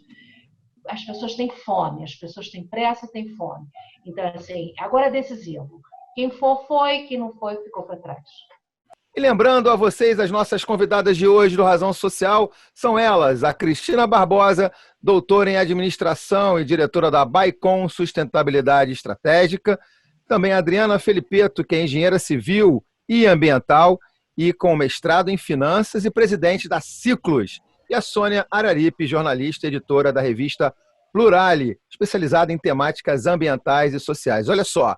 As pessoas têm fome, as pessoas têm pressa, têm fome. Então, assim, agora é decisivo. Quem for, foi. Quem não foi, ficou para trás. E lembrando a vocês, as nossas convidadas de hoje do Razão Social são elas, a Cristina Barbosa, doutora em administração e diretora da Baicom Sustentabilidade Estratégica, também a Adriana Felipeto, que é engenheira civil e ambiental e com mestrado em finanças e presidente da Ciclos, e a Sônia Araripe, jornalista e editora da revista Plurale, especializada em temáticas ambientais e sociais. Olha só,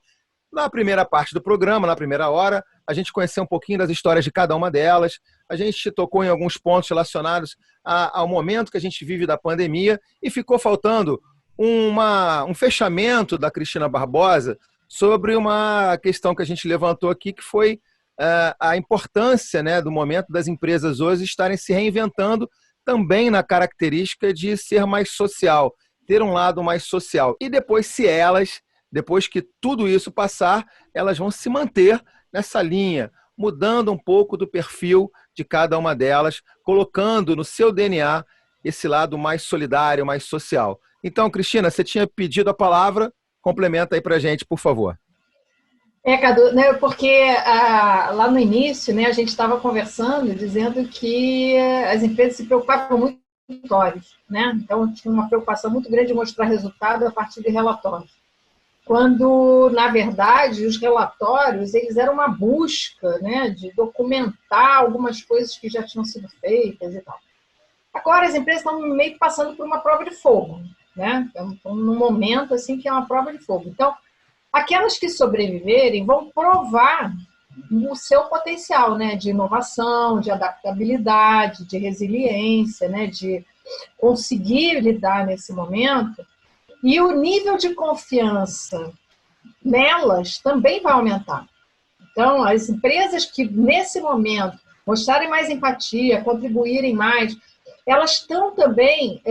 na primeira parte do programa, na primeira hora, a gente conheceu um pouquinho das histórias de cada uma delas, a gente tocou em alguns pontos relacionados ao momento que a gente vive da pandemia e ficou faltando um fechamento da Cristina Barbosa sobre uma questão que a gente levantou aqui, que foi a importância, né, do momento das empresas hoje estarem se reinventando também na característica de ser mais social, ter um lado mais social. E depois, depois que tudo isso passar, elas vão se manter nessa linha, mudando um pouco do perfil de cada uma delas, colocando no seu DNA esse lado mais solidário, mais social. Então, Cristina, você tinha pedido a palavra, complementa aí para a gente, por favor. Cadu, né, porque lá no início, né, a gente estava conversando, dizendo que as empresas se preocupavam muito com relatórios, né? Então, tinha uma preocupação muito grande de mostrar resultado a partir de relatórios. Quando, na verdade, os relatórios eles eram uma busca, né, de documentar algumas coisas que já tinham sido feitas e tal. Agora as empresas estão meio que passando por uma prova de fogo, né? Estão num momento assim que é uma prova de fogo. Então, aquelas que sobreviverem vão provar o seu potencial, né? De inovação, de adaptabilidade, de resiliência, né? De conseguir lidar nesse momento. E o nível de confiança nelas também vai aumentar. Então, as empresas que nesse momento mostrarem mais empatia, contribuírem mais, elas estão também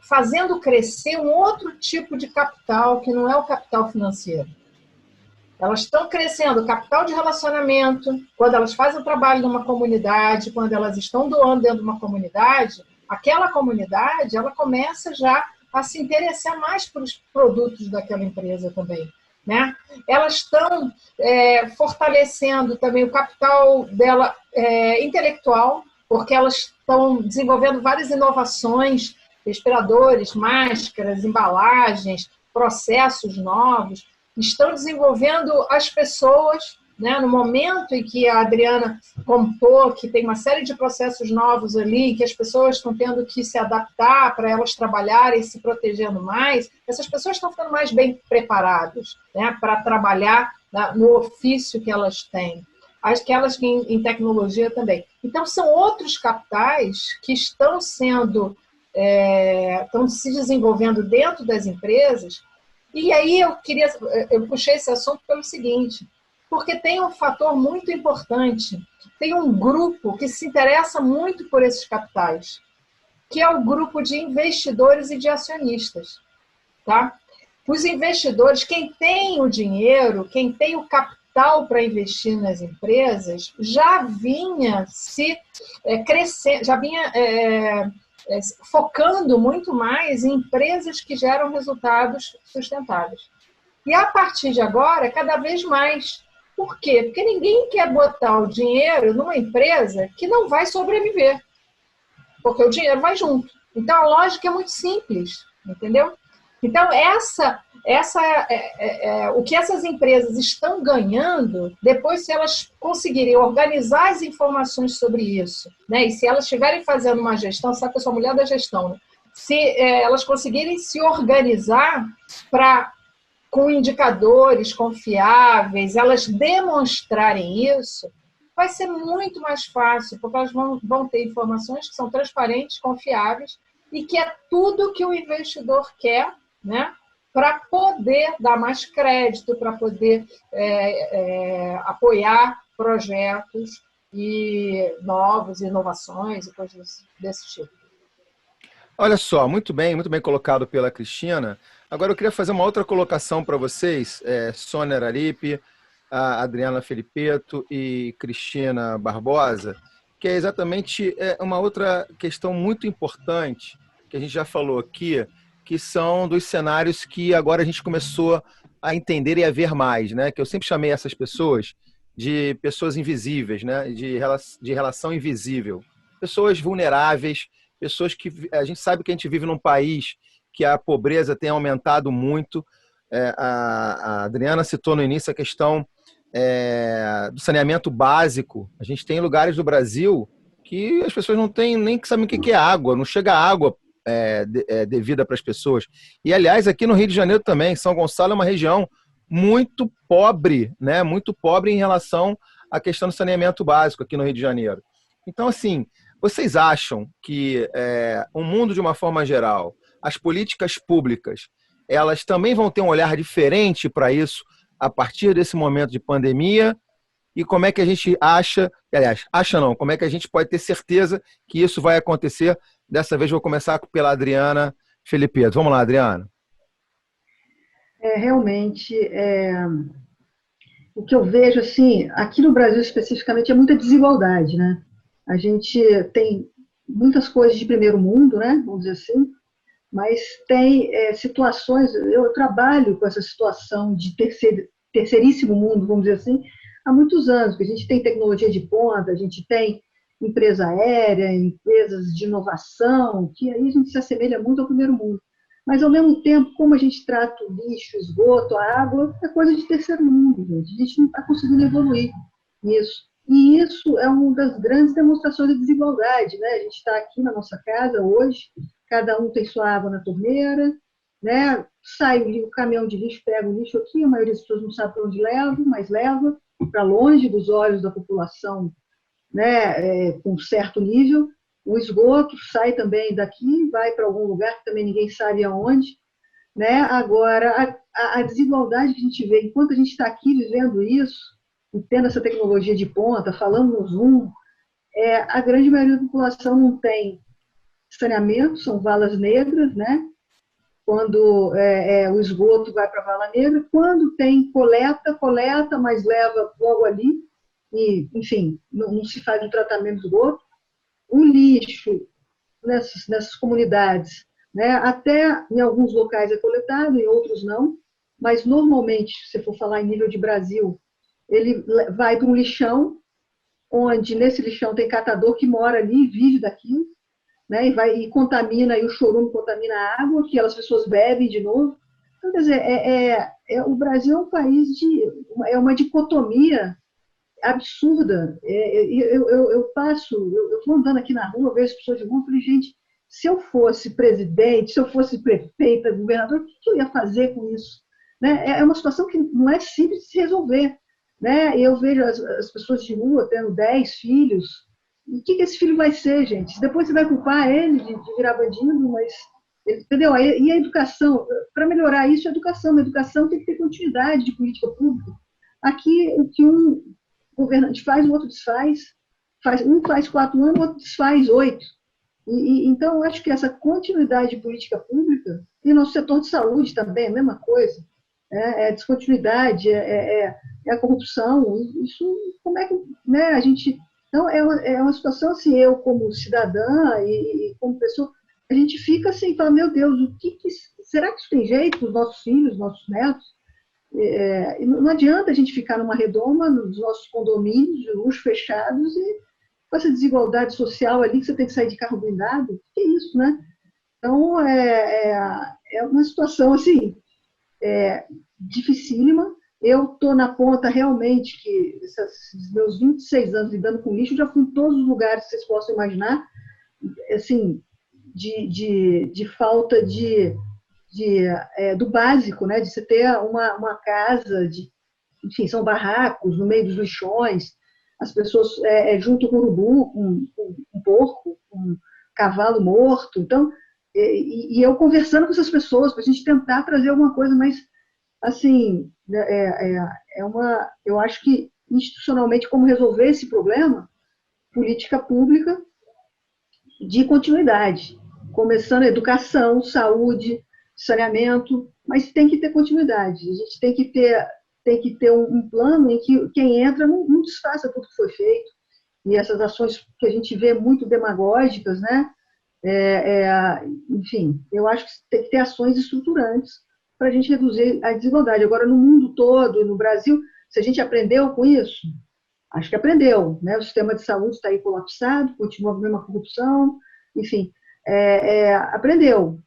fazendo crescer um outro tipo de capital, que não é o capital financeiro. Elas estão crescendo o capital de relacionamento, quando elas fazem o trabalho numa comunidade, quando elas estão doando dentro de uma comunidade, aquela comunidade ela começa já a se interessar mais pelos produtos daquela empresa também. Né? Elas estão fortalecendo também o capital dela intelectual, porque elas estão desenvolvendo várias inovações, respiradores, máscaras, embalagens, processos novos, estão desenvolvendo as pessoas, né? No momento em que a Adriana contou que tem uma série de processos novos ali, que as pessoas estão tendo que se adaptar para elas trabalharem se protegendo mais, essas pessoas estão ficando mais bem preparadas, né? Para trabalhar no ofício que elas têm. Aquelas que em tecnologia também. Então, são outros capitais que estão estão se desenvolvendo dentro das empresas. E aí eu puxei esse assunto pelo seguinte, porque tem um fator muito importante, tem um grupo que se interessa muito por esses capitais, que é o grupo de investidores e de acionistas. Tá? Os investidores, quem tem o dinheiro, quem tem o capital para investir nas empresas, já vinha crescendo, já vinha focando muito mais em empresas que geram resultados sustentáveis. E a partir de agora, cada vez mais. Por quê? Porque ninguém quer botar o dinheiro numa empresa que não vai sobreviver. Porque o dinheiro vai junto. Então, a lógica é muito simples, entendeu? Então, o que essas empresas estão ganhando, depois se elas conseguirem organizar as informações sobre isso, né? E se elas estiverem fazendo uma gestão, sabe que eu sou mulher da gestão, né? Se elas conseguirem se organizar com indicadores confiáveis, elas demonstrarem isso, vai ser muito mais fácil, porque elas vão ter informações que são transparentes, confiáveis, e que é tudo que o investidor quer, né? Para poder dar mais crédito, para poder apoiar projetos novos, inovações e coisas desse tipo. Olha só, muito bem colocado pela Cristina. Agora eu queria fazer uma outra colocação para vocês, Sônia Araripe, a Adriana Felipeto e Cristina Barbosa, que é exatamente uma outra questão muito importante, que a gente já falou aqui, que são dos cenários que agora a gente começou a entender e a ver mais, né? Que eu sempre chamei essas pessoas de pessoas invisíveis, né? De relação invisível. Pessoas vulneráveis, pessoas que a gente sabe que a gente vive num país que a pobreza tem aumentado muito. A Adriana citou no início a questão do saneamento básico. A gente tem lugares do Brasil que as pessoas não têm nem que sabem o que é água, não chega água devida para as pessoas. E, aliás, aqui no Rio de Janeiro também, São Gonçalo é uma região muito pobre, né? Muito pobre em relação à questão do saneamento básico aqui no Rio de Janeiro. Então, assim, vocês acham que o mundo, de uma forma geral, as políticas públicas, elas também vão ter um olhar diferente para isso a partir desse momento de pandemia? E como é que a gente como é que a gente pode ter certeza que isso vai acontecer? Dessa vez vou começar pela Adriana Felipeto. Vamos lá, Adriana. Realmente, o que eu vejo, assim, aqui no Brasil especificamente, é muita desigualdade, né? A gente tem muitas coisas de primeiro mundo, né? Vamos dizer assim, mas tem situações, eu trabalho com essa situação de terceiríssimo mundo, vamos dizer assim, há muitos anos, porque a gente tem tecnologia de ponta, a gente tem empresa aérea, empresas de inovação, que aí a gente se assemelha muito ao primeiro mundo. Mas, ao mesmo tempo, como a gente trata o lixo, o esgoto, a água, é coisa de terceiro mundo, gente. A gente não está conseguindo evoluir nisso. E isso é uma das grandes demonstrações de desigualdade, né? A gente está aqui na nossa casa hoje, cada um tem sua água na torneira, né? Sai o caminhão de lixo, pega o lixo aqui, a maioria das pessoas não sabe para onde leva, mas leva para longe dos olhos da população, né? Com certo nível. O esgoto sai também daqui, vai para algum lugar que também ninguém sabe aonde, né? Agora, a desigualdade que a gente vê, enquanto a gente está aqui vivendo isso, e tendo essa tecnologia de ponta, falando no Zoom, a grande maioria da população não tem saneamento, são valas negras, né? Quando o esgoto vai para a vala negra, quando tem coleta, mas leva logo ali, e, enfim, não se faz o tratamento do esgoto. O lixo nessas comunidades, né? Até em alguns locais é coletado, em outros não, mas normalmente, se for falar em nível de Brasil, ele vai para um lixão, onde nesse lixão tem catador que mora ali e vive daquilo, né? E contamina, e o chorume contamina a água, que as pessoas bebem de novo. Então, quer dizer, o Brasil é um país é uma dicotomia absurda. Eu estou andando aqui na rua, vejo as pessoas de rua e falei, gente, se eu fosse presidente, se eu fosse prefeita, governador, o que eu ia fazer com isso? Né? É uma situação que não é simples de se resolver. Né? Eu vejo as pessoas de rua tendo 10 filhos. E o que esse filho vai ser, gente? Depois você vai culpar ele de virar bandido, mas. Entendeu? E a educação? Para melhorar isso, a educação tem que ter continuidade de política pública. Aqui, o que um governante faz, o outro desfaz. Um faz 4 anos, o outro desfaz 8. Então, eu acho que essa continuidade de política pública, e no setor de saúde também, a mesma coisa, é descontinuidade, a corrupção, isso, como é que, né, a gente... Então, é uma situação assim, eu como cidadã e como pessoa, a gente fica assim, fala, meu Deus, será que isso tem jeito para os nossos filhos, nossos netos? Não adianta a gente ficar numa redoma, nos nossos condomínios de luxo fechados e com essa desigualdade social ali, que você tem que sair de carro blindado, que é isso, né? Então, é uma situação, assim, dificílima. Eu estou na ponta, realmente, que esses meus 26 anos lidando com lixo, já fui em todos os lugares que vocês possam imaginar, assim, de falta do básico, né? De você ter uma casa, enfim, são barracos no meio dos lixões, as pessoas junto com urubu, com porco, com cavalo morto. Então, eu conversando com essas pessoas para a gente tentar trazer alguma coisa, mas assim, eu acho que institucionalmente como resolver esse problema, política pública de continuidade, começando educação, saúde, saneamento, mas tem que ter continuidade. A gente tem que ter um plano em que quem entra não desfaça tudo que foi feito. E essas ações que a gente vê muito demagógicas, né? Enfim, eu acho que tem que ter ações estruturantes para a gente reduzir a desigualdade. Agora, no mundo todo, no Brasil, se a gente aprendeu com isso, acho que aprendeu, né? O sistema de saúde está aí colapsado, continua a mesma corrupção, enfim, aprendeu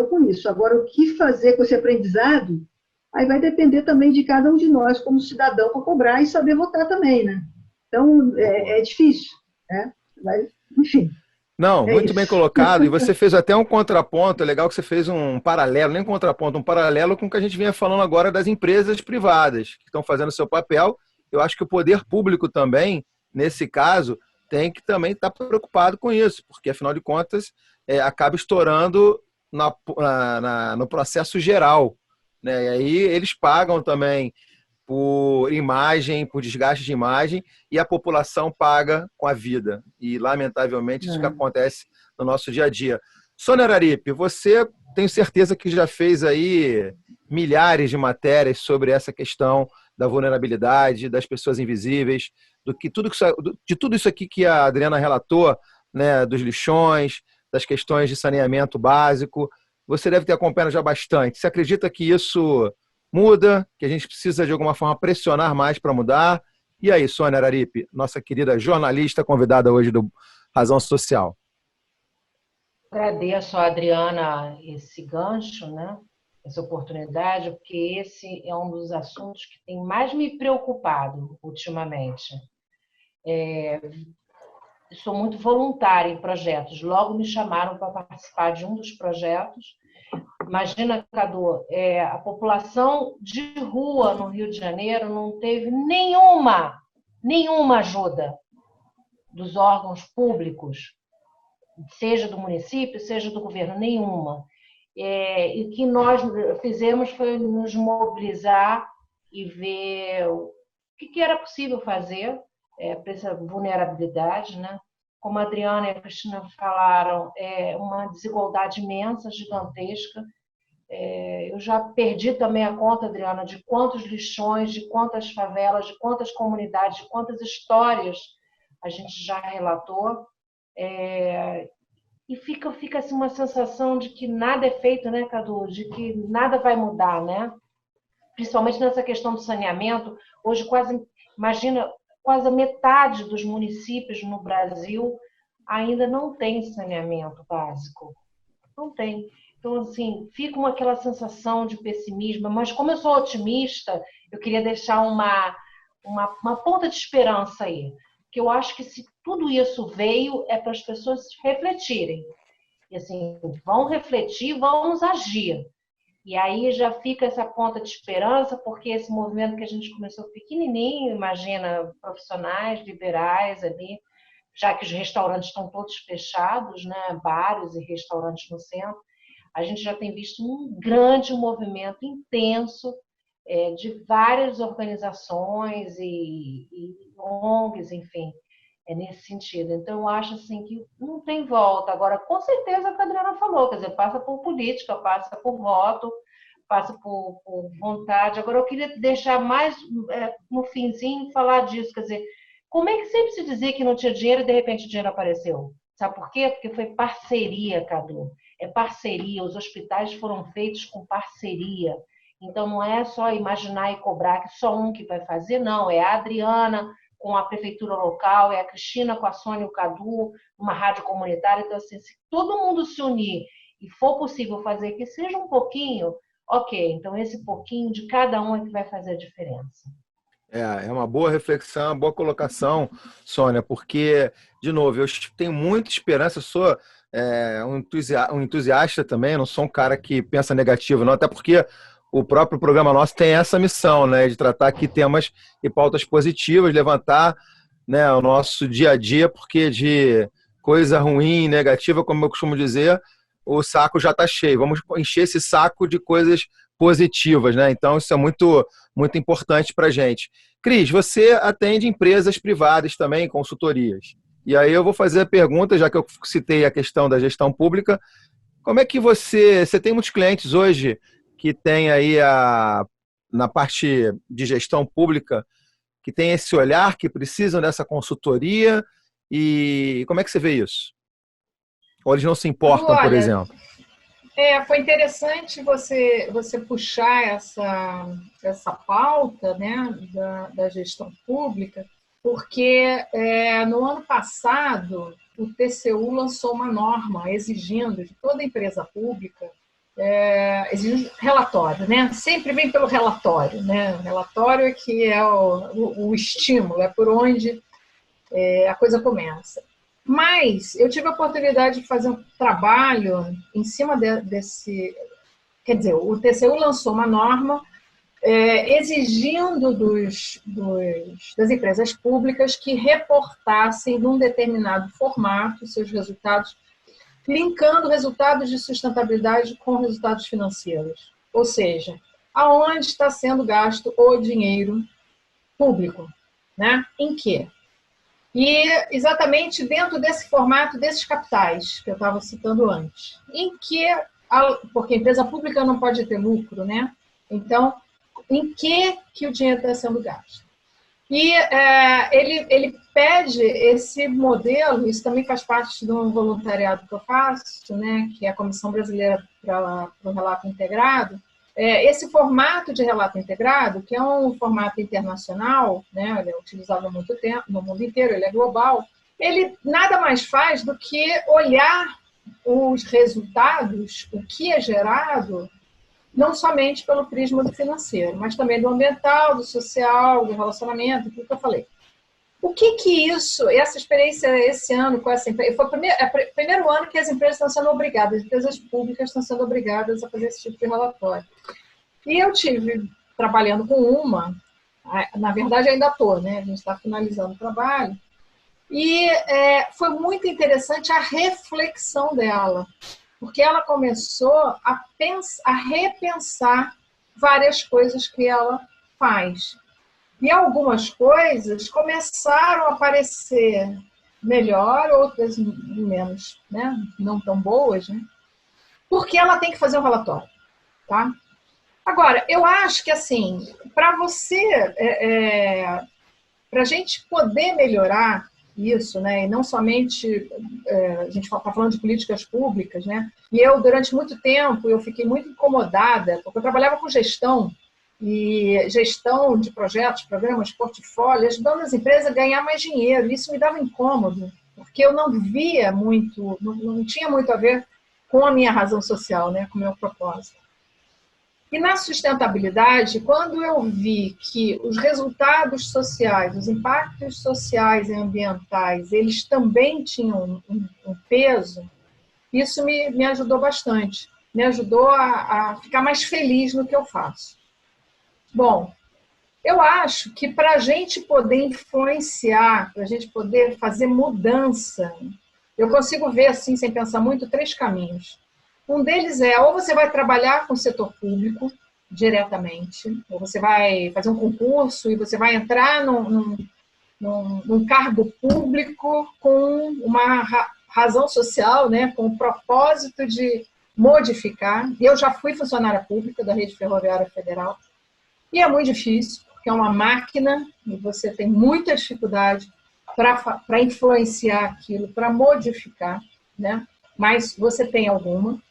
com isso. Agora, o que fazer com esse aprendizado, aí vai depender também de cada um de nós, como cidadão, para cobrar e saber votar também, né? Então, é difícil, né? Mas, enfim. Não, muito bem colocado. E você fez até um contraponto, é legal que você fez um paralelo, nem um contraponto, um paralelo com o que a gente vinha falando agora das empresas privadas, que estão fazendo o seu papel. Eu acho que o poder público também, nesse caso, tem que também estar preocupado com isso, porque, afinal de contas, acaba estourando no processo geral, né? E aí eles pagam também por imagem, por desgaste de imagem, e a população paga com a vida. E, lamentavelmente, isso que acontece no nosso dia a dia. Sônia Araripe, você tenho certeza que já fez aí milhares de matérias sobre essa questão da vulnerabilidade, das pessoas invisíveis, de tudo isso aqui que a Adriana relatou, né, dos lixões, das questões de saneamento básico. Você deve ter acompanhado já bastante. Você acredita que isso muda, que a gente precisa de alguma forma pressionar mais para mudar? E aí, Sônia Araripe, nossa querida jornalista convidada hoje do Razão Social. Agradeço a Adriana esse gancho, né? Essa oportunidade, porque esse é um dos assuntos que tem mais me preocupado ultimamente. Sou muito voluntária em projetos. Logo me chamaram para participar de um dos projetos. Imagina, Cadu, a população de rua no Rio de Janeiro não teve nenhuma ajuda dos órgãos públicos, seja do município, seja do governo, nenhuma. E o que nós fizemos foi nos mobilizar e ver o que era possível fazer para essa vulnerabilidade, né? Como a Adriana e a Cristina falaram, é uma desigualdade imensa, gigantesca. Eu já perdi também a conta, Adriana, de quantos lixões, de quantas favelas, de quantas comunidades, de quantas histórias a gente já relatou. E fica assim, uma sensação de que nada é feito, né, Cadu? De que nada vai mudar, né? Principalmente nessa questão do saneamento. Hoje, imagina, quase a metade dos municípios no Brasil ainda não tem saneamento básico. Não tem. Então, assim, fica aquela sensação de pessimismo. Mas como eu sou otimista, eu queria deixar uma ponta de esperança aí. Que eu acho que se tudo isso veio é para as pessoas refletirem. E assim, vão refletir, vamos agir. E aí já fica essa ponta de esperança, porque esse movimento que a gente começou pequenininho, imagina, profissionais liberais ali, já que os restaurantes estão todos fechados, né, bares e restaurantes no centro, a gente já tem visto um grande movimento intenso de várias organizações e ONGs, enfim, nesse sentido. Então, eu acho assim que não tem volta. Agora, com certeza, a Adriana falou, quer dizer, passa por política, passa por voto, passa por vontade. Agora, eu queria deixar mais, no finzinho, falar disso, quer dizer, como é que sempre se dizia que não tinha dinheiro e, de repente, o dinheiro apareceu? Sabe por quê? Porque foi parceria, Cadu. É parceria. Os hospitais foram feitos com parceria. Então, não é só imaginar e cobrar que só um que vai fazer, não. É a Adriana com a prefeitura local, é a Cristina com a Sônia e o Cadu, uma rádio comunitária. Então, assim, se todo mundo se unir e for possível fazer que seja um pouquinho, ok. Então, esse pouquinho de cada um é que vai fazer a diferença. É uma boa reflexão, uma boa colocação, Sônia, porque, de novo, eu tenho muita esperança, eu sou um entusiasta também, não sou um cara que pensa negativo, não, até porque o próprio programa nosso tem essa missão, né, de tratar aqui temas e pautas positivas, levantar, né, o nosso dia a dia, porque de coisa ruim, negativa, como eu costumo dizer, o saco já está cheio. Vamos encher esse saco de coisas positivas, né? Então, isso é muito, muito importante para a gente. Cris, você atende empresas privadas também, consultorias. E aí eu vou fazer a pergunta, já que eu citei a questão da gestão pública, como é que você tem muitos clientes hoje que tem aí na parte de gestão pública, que tem esse olhar, que precisam dessa consultoria, e como é que você vê isso? Ou eles não se importam, por exemplo? Foi interessante você puxar essa pauta, né, da gestão pública, porque no ano passado o TCU lançou uma norma exigindo de toda empresa pública exigindo relatório, né? Sempre vem pelo relatório, né? O relatório é que é o estímulo, é por onde a coisa começa. Mas eu tive a oportunidade de fazer um trabalho em cima desse... Quer dizer, o TCU lançou uma norma exigindo das empresas públicas que reportassem num determinado formato seus resultados, linkando resultados de sustentabilidade com resultados financeiros. Ou seja, aonde está sendo gasto o dinheiro público, né? Em quê? E exatamente dentro desse formato, desses capitais que eu estava citando antes. Em que, porque a empresa pública não pode ter lucro, né? Então, em que o dinheiro está sendo gasto? E ele pede esse modelo, isso também faz parte do voluntariado que eu faço, né? Que é a Comissão Brasileira para o Relato Integrado. Esse formato de relato integrado, que é um formato internacional, né, ele é utilizado há muito tempo no mundo inteiro, ele é global, ele nada mais faz do que olhar os resultados, o que é gerado, não somente pelo prisma do financeiro, mas também do ambiental, do social, do relacionamento, tudo que eu falei. O que isso, essa experiência esse ano com essa empresa, foi o primeiro ano que as empresas estão sendo obrigadas, as empresas públicas estão sendo obrigadas a fazer esse tipo de relatório. E eu tive trabalhando com uma, na verdade ainda estou, né? A gente está finalizando o trabalho, e foi muito interessante a reflexão dela, porque ela começou a repensar várias coisas que ela faz. E algumas coisas começaram a parecer melhor, outras menos, né? Não tão boas, né? Porque ela tem que fazer um relatório, tá? Agora, eu acho que, assim, para a gente poder melhorar isso, né? E não somente, a gente está falando de políticas públicas, né? E eu, durante muito tempo, eu fiquei muito incomodada, porque eu trabalhava com gestão, e gestão de projetos, programas, portfólio, ajudando as empresas a ganhar mais dinheiro. Isso me dava incômodo, porque eu não via muito, não tinha muito a ver com a minha razão social, né? Com o meu propósito. E na sustentabilidade, quando eu vi que os resultados sociais, os impactos sociais e ambientais, eles também tinham um peso, isso me ajudou bastante. Me ajudou a ficar mais feliz no que eu faço. Bom, eu acho que para a gente poder influenciar, para a gente poder fazer mudança, eu consigo ver, assim, sem pensar muito, 3 caminhos. Um deles ou você vai trabalhar com o setor público diretamente, ou você vai fazer um concurso e você vai entrar num cargo público com uma razão social, né, com o propósito de modificar. Eu já fui funcionária pública da Rede Ferroviária Federal, e é muito difícil, porque é uma máquina e você tem muita dificuldade para influenciar aquilo, para modificar, né? Mas você tem alguma.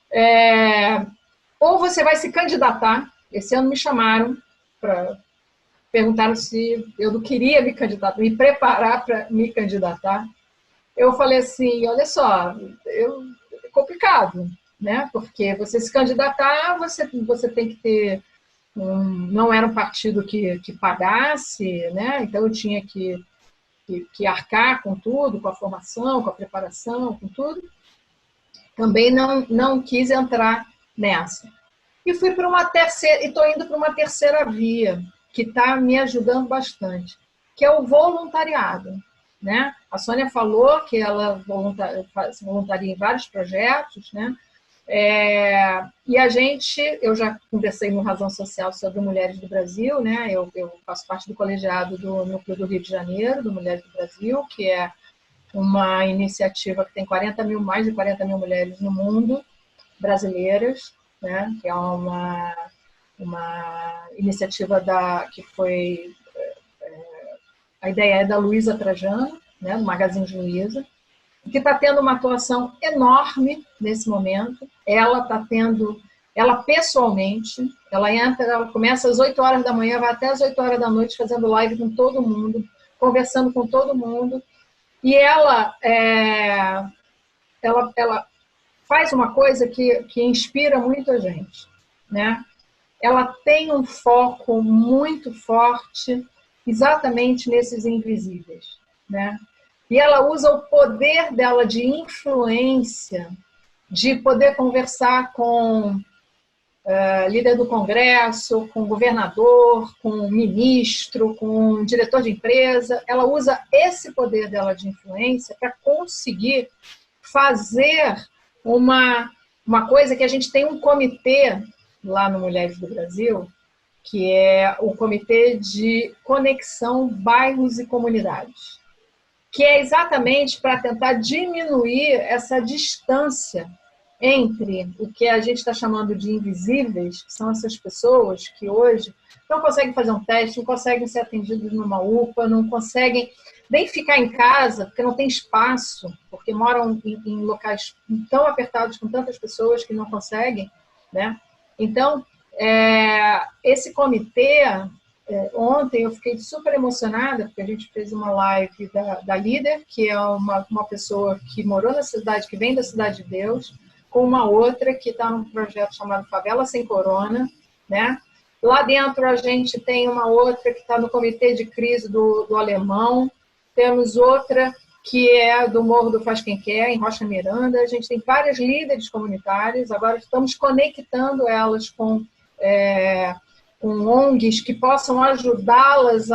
Ou você vai se candidatar. Esse ano me chamaram perguntaram se eu não queria me candidatar, me preparar para me candidatar. Eu falei assim, olha só, é complicado, né? Porque você se candidatar, você tem que ter... não era um partido que pagasse, né? Então eu tinha que arcar com tudo, com a formação, com a preparação, com tudo. Também não quis entrar nessa. E fui para uma terceira, e estou indo para uma terceira via, que está me ajudando bastante, que é o voluntariado, né? A Sônia falou que ela se voluntaria em vários projetos, né? E eu já conversei no Razão Social sobre Mulheres do Brasil, né? Eu faço parte do colegiado do Núcleo do Rio de Janeiro, do Mulheres do Brasil, que é uma iniciativa que tem mais de 40 mil mulheres no mundo, brasileiras, né? Que é uma iniciativa que foi... a ideia é da Luísa Trajano, né? Do Magazine de Luiza, que está tendo uma atuação enorme nesse momento. Ela pessoalmente, ela começa às 8 horas da manhã, vai até às 8 horas da noite fazendo live com todo mundo, conversando com todo mundo. E ela faz uma coisa que inspira muito a gente, né? Ela tem um foco muito forte exatamente nesses invisíveis, né? E ela usa o poder dela de influência, de poder conversar com líder do Congresso, com governador, com ministro, com diretor de empresa. Ela usa esse poder dela de influência para conseguir fazer uma coisa que a gente tem um comitê lá no Mulheres do Brasil, que é o Comitê de Conexão Bairros e Comunidades, que é exatamente para tentar diminuir essa distância entre o que a gente está chamando de invisíveis, que são essas pessoas que hoje não conseguem fazer um teste, não conseguem ser atendidos numa UPA, não conseguem nem ficar em casa, porque não tem espaço, porque moram em locais tão apertados com tantas pessoas que não conseguem, né? Então, esse comitê... ontem eu fiquei super emocionada, porque a gente fez uma live da Líder, que é uma pessoa que morou na cidade, que vem da Cidade de Deus, com uma outra que está num projeto chamado Favela Sem Corona, né? Lá dentro a gente tem uma outra que está no comitê de crise do Alemão, temos outra que é do Morro do Faz Quem Quer, em Rocha Miranda. A gente tem várias líderes comunitárias, agora estamos conectando elas com ONGs que possam ajudá-las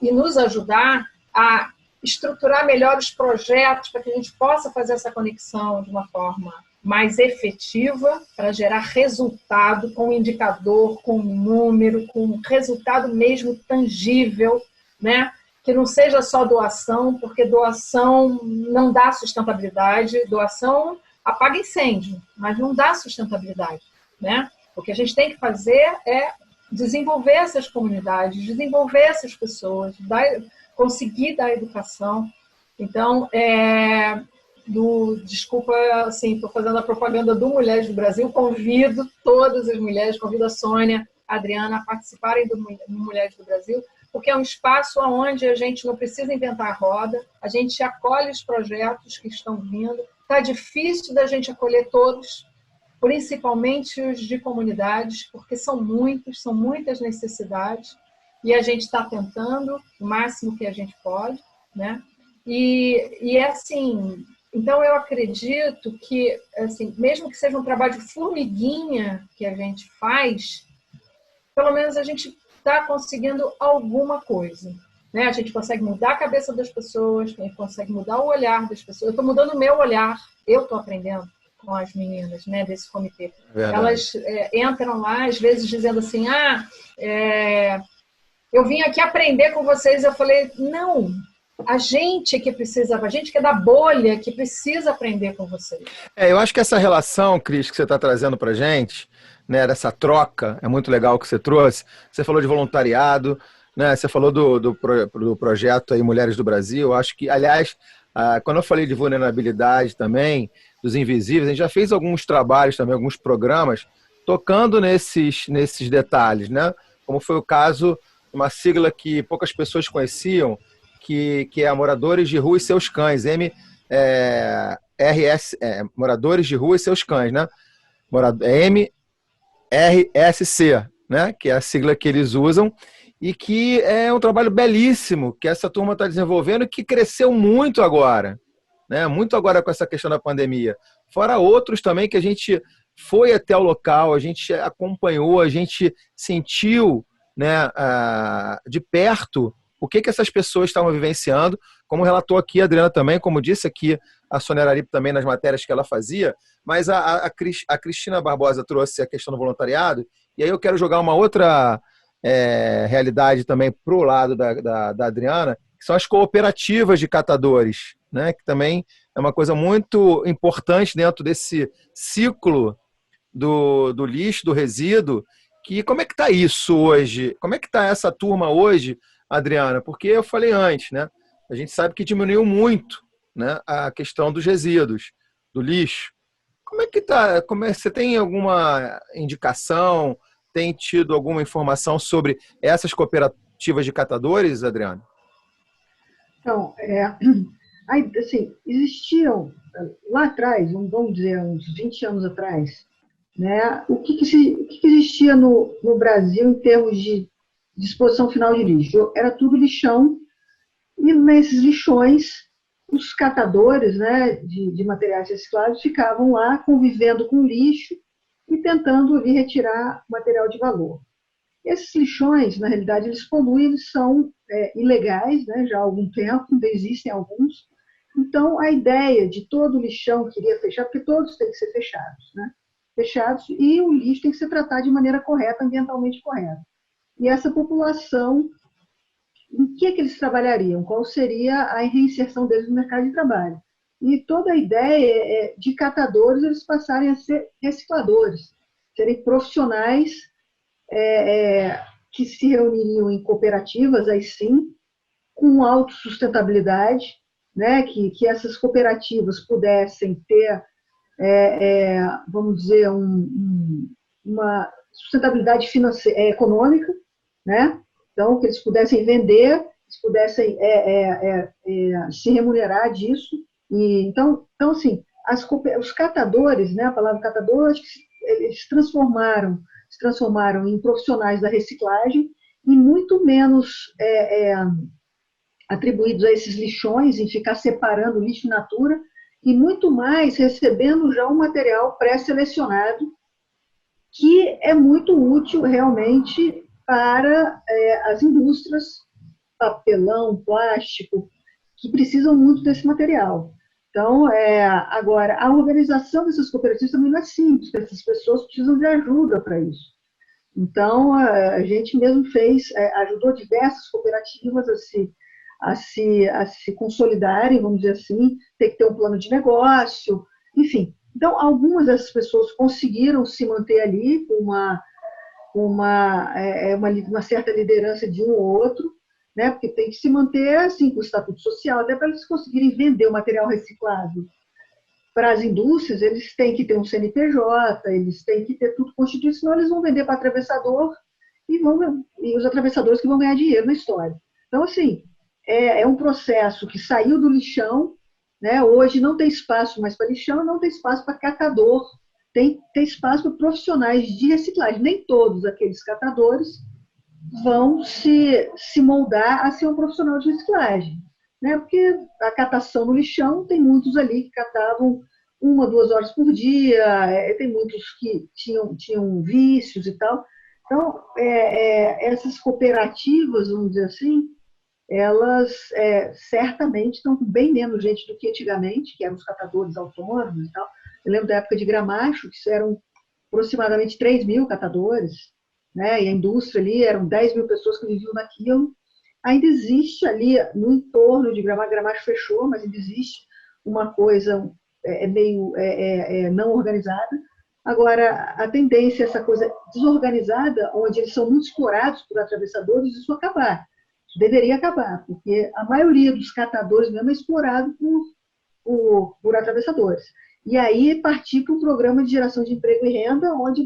e nos ajudar a estruturar melhor os projetos para que a gente possa fazer essa conexão de uma forma mais efetiva para gerar resultado com indicador, com número, com resultado mesmo tangível, né? Que não seja só doação, porque doação não dá sustentabilidade, doação apaga incêndio, mas não dá sustentabilidade, né? O que a gente tem que fazer é desenvolver essas comunidades, desenvolver essas pessoas, conseguir dar educação. Então, desculpa, assim, estou fazendo a propaganda do Mulheres do Brasil, convido todas as mulheres, convido a Sônia, a Adriana a participarem do Mulheres do Brasil, porque é um espaço onde a gente não precisa inventar a roda, a gente acolhe os projetos que estão vindo. Está difícil da gente acolher todos, principalmente os de comunidades, porque são muitas necessidades, e a gente está tentando o máximo que a gente pode, né? E é assim, então eu acredito que, assim, mesmo que seja um trabalho de formiguinha que a gente faz, pelo menos a gente está conseguindo alguma coisa, né? A gente consegue mudar a cabeça das pessoas, a gente consegue mudar o olhar das pessoas. Eu estou mudando o meu olhar, eu estou aprendendo com as meninas, né, desse comitê. Verdade. Elas entram lá, às vezes, dizendo assim, eu vim aqui aprender com vocês. Eu falei, não, a gente que precisa, a gente que é da bolha, que precisa aprender com vocês. Eu acho que essa relação, Cris, que você está trazendo para a gente, né, dessa troca, é muito legal que você trouxe. Você falou de voluntariado, né, você falou do projeto aí Mulheres do Brasil. Eu acho que, aliás, quando eu falei de vulnerabilidade também, dos invisíveis, a gente já fez alguns trabalhos também, alguns programas, tocando nesses detalhes, né? Como foi o caso de uma sigla que poucas pessoas conheciam, que é Moradores de Rua e Seus Cães, Moradores de Rua e Seus Cães, né? MRSC, né? Que é a sigla que eles usam, e que é um trabalho belíssimo que essa turma está desenvolvendo e que cresceu muito agora, né? Muito agora com essa questão da pandemia. Fora outros também que a gente foi até o local, a gente acompanhou, a gente sentiu, né, de perto o que essas pessoas estavam vivenciando, como relatou aqui a Adriana também, como disse aqui a Sônia Araripe também nas matérias que ela fazia, mas a Cristina Barbosa trouxe a questão do voluntariado, e aí eu quero jogar uma outra realidade também para o lado da Adriana, que são as cooperativas de catadores, né, que também é uma coisa muito importante dentro desse ciclo do lixo, do resíduo, que como é que está isso hoje? Como é que está essa turma hoje, Adriana? Porque eu falei antes, né? A gente sabe que diminuiu muito, né, a questão dos resíduos, do lixo. Como é que está? Você tem alguma indicação, tem tido alguma informação sobre essas cooperativas de catadores, Adriana? Então, assim, existiam lá atrás, vamos dizer, uns 20 anos atrás, né, o que existia no Brasil em termos de disposição final de lixo? Era tudo lixão, e nesses lixões, os catadores, né, de materiais reciclados ficavam lá convivendo com o lixo e tentando ali retirar material de valor. Esses lixões, na realidade, eles poluem, eles são ilegais, né, já há algum tempo, ainda existem alguns. Então, a ideia de todo lixão que iria fechar, porque todos têm que ser fechados, né? Fechados, e o lixo tem que ser tratado de maneira correta, ambientalmente correta. E essa população, em que eles trabalhariam? Qual seria a reinserção deles no mercado de trabalho? E toda a ideia de catadores eles passarem a ser recicladores, serem profissionais que se reuniriam em cooperativas, aí sim, com autossustentabilidade, né, que essas cooperativas pudessem ter, vamos dizer, uma sustentabilidade econômica, né? Então, que eles pudessem vender, eles pudessem se remunerar disso. E, então assim, os catadores, né, a palavra catador, acho que eles se transformaram em profissionais da reciclagem e muito menos atribuídos a esses lixões, em ficar separando lixo in natura, e muito mais recebendo já um material pré-selecionado, que é muito útil realmente para as indústrias, papelão, plástico, que precisam muito desse material. Então, agora, a organização dessas cooperativas também não é simples, porque essas pessoas precisam de ajuda para isso. Então, a gente mesmo ajudou diversas cooperativas a se consolidarem, vamos dizer assim, ter que ter um plano de negócio, enfim. Então, algumas dessas pessoas conseguiram se manter ali com uma certa liderança de um ou outro, né? Porque tem que se manter assim, com o estatuto social, até para eles conseguirem vender o material reciclado. Para as indústrias, eles têm que ter um CNPJ, eles têm que ter tudo constituído, senão eles vão vender para atravessador e os atravessadores que vão ganhar dinheiro na história. Então, assim, é um processo que saiu do lixão, né? Hoje não tem espaço mais para lixão, não tem espaço para catador, tem espaço para profissionais de reciclagem. Nem todos aqueles catadores vão se moldar a ser um profissional de reciclagem, né? Porque a catação no lixão, tem muitos ali que catavam 1, 2 horas por dia, tem muitos que tinham vícios e tal. Então, essas cooperativas, vamos dizer assim, elas certamente estão com bem menos gente do que antigamente, que eram os catadores autônomos e tal. Eu lembro da época de Gramacho, que eram aproximadamente 3.000 catadores, né? E a indústria ali eram 10.000 pessoas que viviam naquilo. Ainda existe ali no entorno de Gramacho, Gramacho fechou, mas ainda existe uma coisa meio não organizada. Agora, a tendência é essa coisa desorganizada, onde eles são muito explorados por atravessadores, isso acabar. Deveria acabar, porque a maioria dos catadores mesmo é explorado por atravessadores. E aí partir para um programa de geração de emprego e renda, onde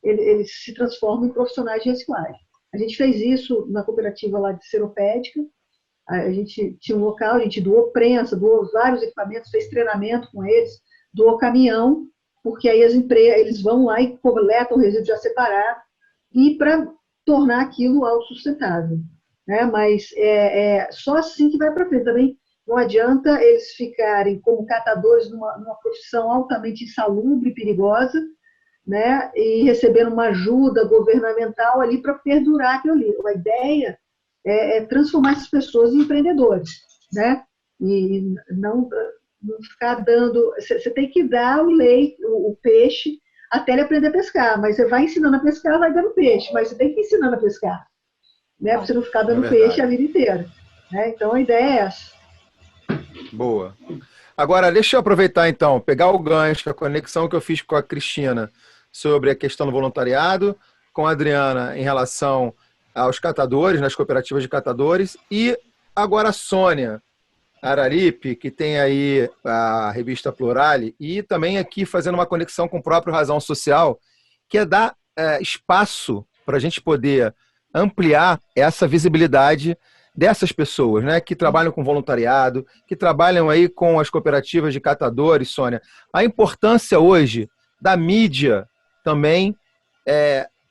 eles se transformam em profissionais de reciclagem. A gente fez isso na cooperativa lá de Seropédica. A gente tinha um local, a gente doou prensa, doou vários equipamentos, fez treinamento com eles, doou caminhão, porque aí eles vão lá e coletam o resíduo já separado, e para tornar aquilo autossustentável, né? Mas só assim que vai para frente. Também não adianta eles ficarem como catadores numa profissão altamente insalubre e perigosa, né? E recebendo uma ajuda governamental ali para perdurar aquilo ali. A ideia é transformar essas pessoas em empreendedores, né? E não ficar dando... Você tem que dar o leite, o peixe, até ele aprender a pescar, mas você vai ensinando a pescar, vai dando peixe, mas você tem que ir ensinando a pescar, né? Para você não ficar dando peixe a vida inteira, né? Então a ideia é essa. Boa. Agora, deixa eu aproveitar então, pegar o gancho, a conexão que eu fiz com a Cristina sobre a questão do voluntariado, com a Adriana em relação aos catadores, nas cooperativas de catadores, e agora a Sônia Araripe, que tem aí a revista Plurale, e também aqui fazendo uma conexão com o próprio Razão Social, que é dar espaço para a gente poder ampliar essa visibilidade dessas pessoas, né, que trabalham com voluntariado, que trabalham aí com as cooperativas de catadores, Sônia. A importância hoje da mídia também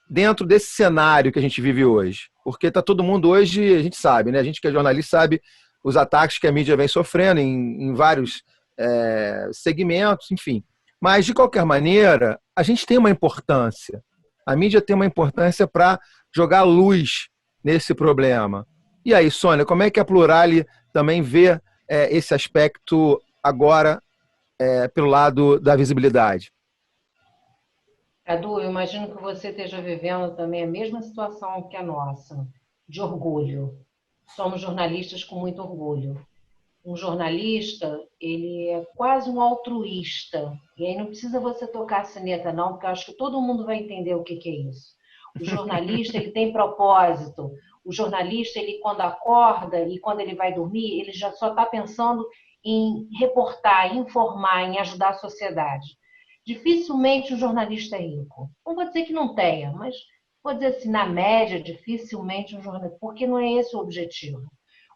dentro desse cenário que a gente vive hoje. Porque está todo mundo hoje, a gente sabe, né, a gente que é jornalista sabe os ataques que a mídia vem sofrendo em vários segmentos, enfim. Mas, de qualquer maneira, a gente tem uma importância. A mídia tem uma importância para jogar luz nesse problema. E aí, Sônia, como é que a Plurale também vê esse aspecto agora pelo lado da visibilidade? Cadu, eu imagino que você esteja vivendo também a mesma situação que a nossa, de orgulho. Somos jornalistas com muito orgulho. Um jornalista, ele é quase um altruísta. E aí não precisa você tocar a sineta, não, porque eu acho que todo mundo vai entender o que é isso. O jornalista, ele tem propósito. O jornalista, ele quando acorda e quando ele vai dormir, ele já só está pensando em reportar, em informar, em ajudar a sociedade. Dificilmente um jornalista é rico. Não vou dizer que não tenha, mas vou dizer assim, na média, dificilmente um jornalista, porque não é esse o objetivo.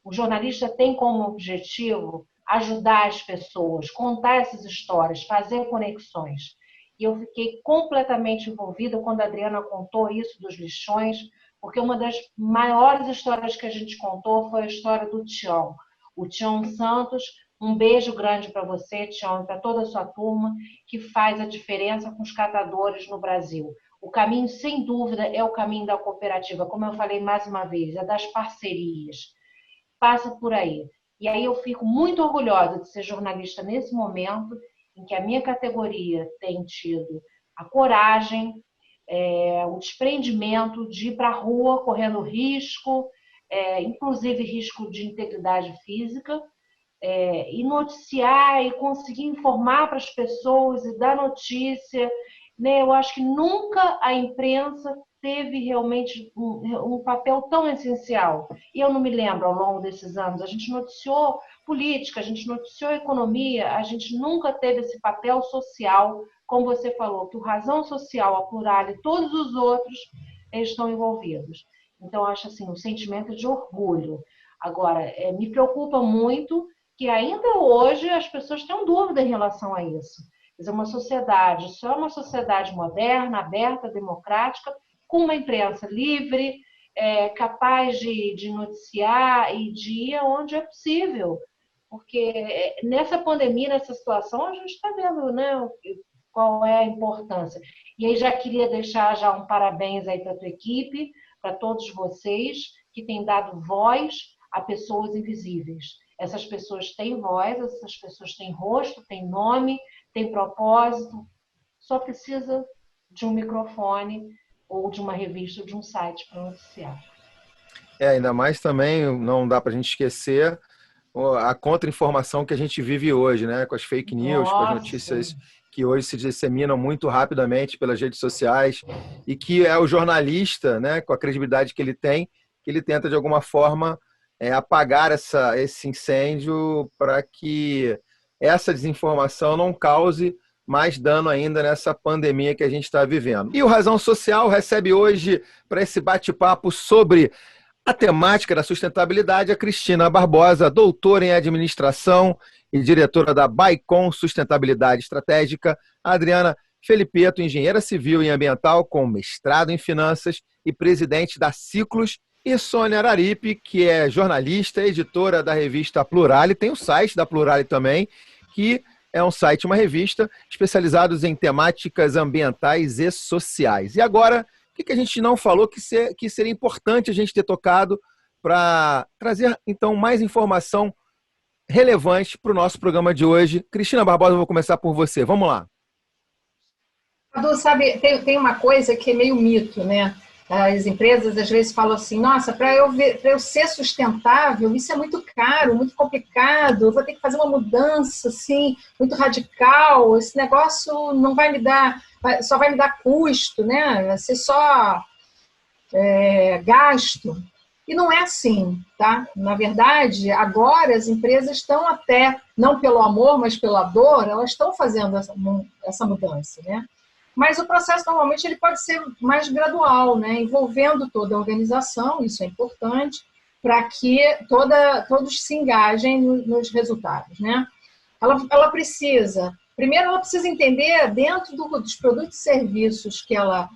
O jornalista tem como objetivo ajudar as pessoas, contar essas histórias, fazer conexões. E eu fiquei completamente envolvida quando a Adriana contou isso dos lixões, porque uma das maiores histórias que a gente contou foi a história do Tião. O Tião Santos, um beijo grande para você, Tião, e para toda a sua turma, que faz a diferença com os catadores no Brasil. O caminho, sem dúvida, é o caminho da cooperativa, como eu falei mais uma vez, é das parcerias. Passa por aí. E aí eu fico muito orgulhosa de ser jornalista nesse momento em que a minha categoria tem tido a coragem, o desprendimento de ir para a rua correndo risco, inclusive risco de integridade física, e noticiar e conseguir informar para as pessoas e dar notícia. Né? Eu acho que nunca a imprensa teve realmente um papel tão essencial. E eu não me lembro ao longo desses anos. A gente noticiou política, a gente noticiou economia, a gente nunca teve esse papel social, como você falou, que o Razão Social, a Plural e todos os outros estão envolvidos. Então, acho assim, um sentimento de orgulho. Agora, me preocupa muito que ainda hoje as pessoas têm dúvida em relação a isso. Quer dizer, uma sociedade, só uma sociedade moderna, aberta, democrática, com uma imprensa livre, capaz de noticiar e de ir aonde é possível. Porque nessa pandemia, nessa situação, a gente está vendo, né, qual é a importância. E aí já queria deixar já um parabéns aí para a tua equipe, para todos vocês que têm dado voz a pessoas invisíveis. Essas pessoas têm voz, essas pessoas têm rosto, têm nome, têm propósito, só precisa de um microfone ou de uma revista ou de um site para noticiar. Ainda mais também, não dá para a gente esquecer a contra-informação que a gente vive hoje, né? Com as fake news, com as notícias que hoje se disseminam muito rapidamente pelas redes sociais e que é o jornalista, né, com a credibilidade que ele tenta de alguma forma apagar esse incêndio para que essa desinformação não cause mais dano ainda nessa pandemia que a gente está vivendo. E o Razão Social recebe hoje, para esse bate-papo sobre a temática da sustentabilidade, a Cristina Barbosa, doutora em administração e diretora da Baicon Sustentabilidade Estratégica, a Adriana Felipeto, engenheira civil e ambiental com mestrado em finanças e presidente da Ciclos, e Sônia Araripe, que é jornalista, editora da revista Plurale, tem o site da Plurale também, que é um site, uma revista, especializados em temáticas ambientais e sociais. E agora, o que a gente não falou que seria importante a gente ter tocado para trazer, então, mais informação relevante para o nosso programa de hoje? Cristina Barbosa, eu vou começar por você. Vamos lá. Cadu, sabe, tem uma coisa que é meio mito, né? As empresas às vezes falam assim, nossa, para eu ser sustentável, isso é muito caro, muito complicado, eu vou ter que fazer uma mudança assim, muito radical, esse negócio não vai me dar, só vai me dar custo, né? Vai ser só gasto. E não é assim, tá? Na verdade, agora as empresas estão até, não pelo amor, mas pela dor, elas estão fazendo essa mudança, né? Mas o processo, normalmente, ele pode ser mais gradual, né? Envolvendo toda a organização, isso é importante, para que todos se engajem nos resultados, né? Ela precisa, primeiro, ela precisa entender, dentro dos produtos e serviços que ela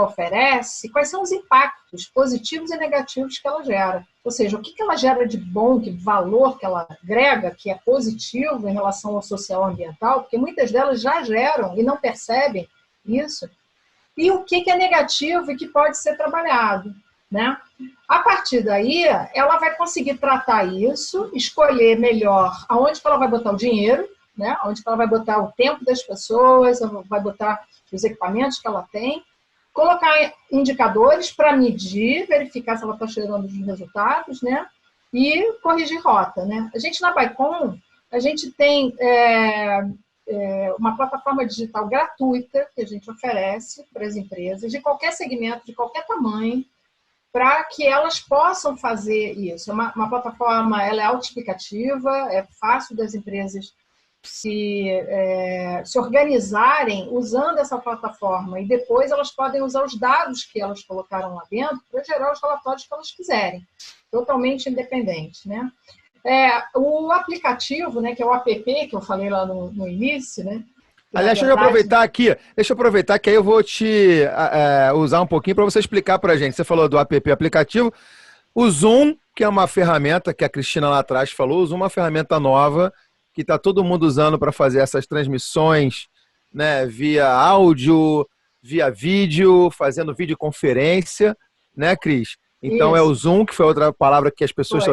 oferece, quais são os impactos positivos e negativos que ela gera. Ou seja, o que ela gera de bom, que valor que ela agrega, que é positivo em relação ao social e ambiental, porque muitas delas já geram e não percebem isso, e o que é negativo e que pode ser trabalhado, né? A partir daí, ela vai conseguir tratar isso, escolher melhor aonde que ela vai botar o dinheiro, né? Onde que ela vai botar o tempo das pessoas, vai botar os equipamentos que ela tem, colocar indicadores para medir, verificar se ela está chegando os resultados, né? E corrigir rota, né? A gente na Baicon, a gente tem uma plataforma digital gratuita que a gente oferece para as empresas de qualquer segmento, de qualquer tamanho, para que elas possam fazer isso. Uma plataforma, ela é autoexplicativa, é fácil das empresas se organizarem usando essa plataforma e depois elas podem usar os dados que elas colocaram lá dentro para gerar os relatórios que elas quiserem, totalmente independente, né? O aplicativo, né, que é o app que eu falei lá no início, né, Aliás, deixa eu aproveitar que aí eu vou te usar um pouquinho para você explicar para a gente. Você falou do aplicativo. O Zoom, que é uma ferramenta que a Cristina lá atrás falou, o Zoom é uma ferramenta nova que está todo mundo usando para fazer essas transmissões, né, via áudio, via vídeo, fazendo videoconferência, né, Cris? Então é o Zoom, que foi outra palavra que as pessoas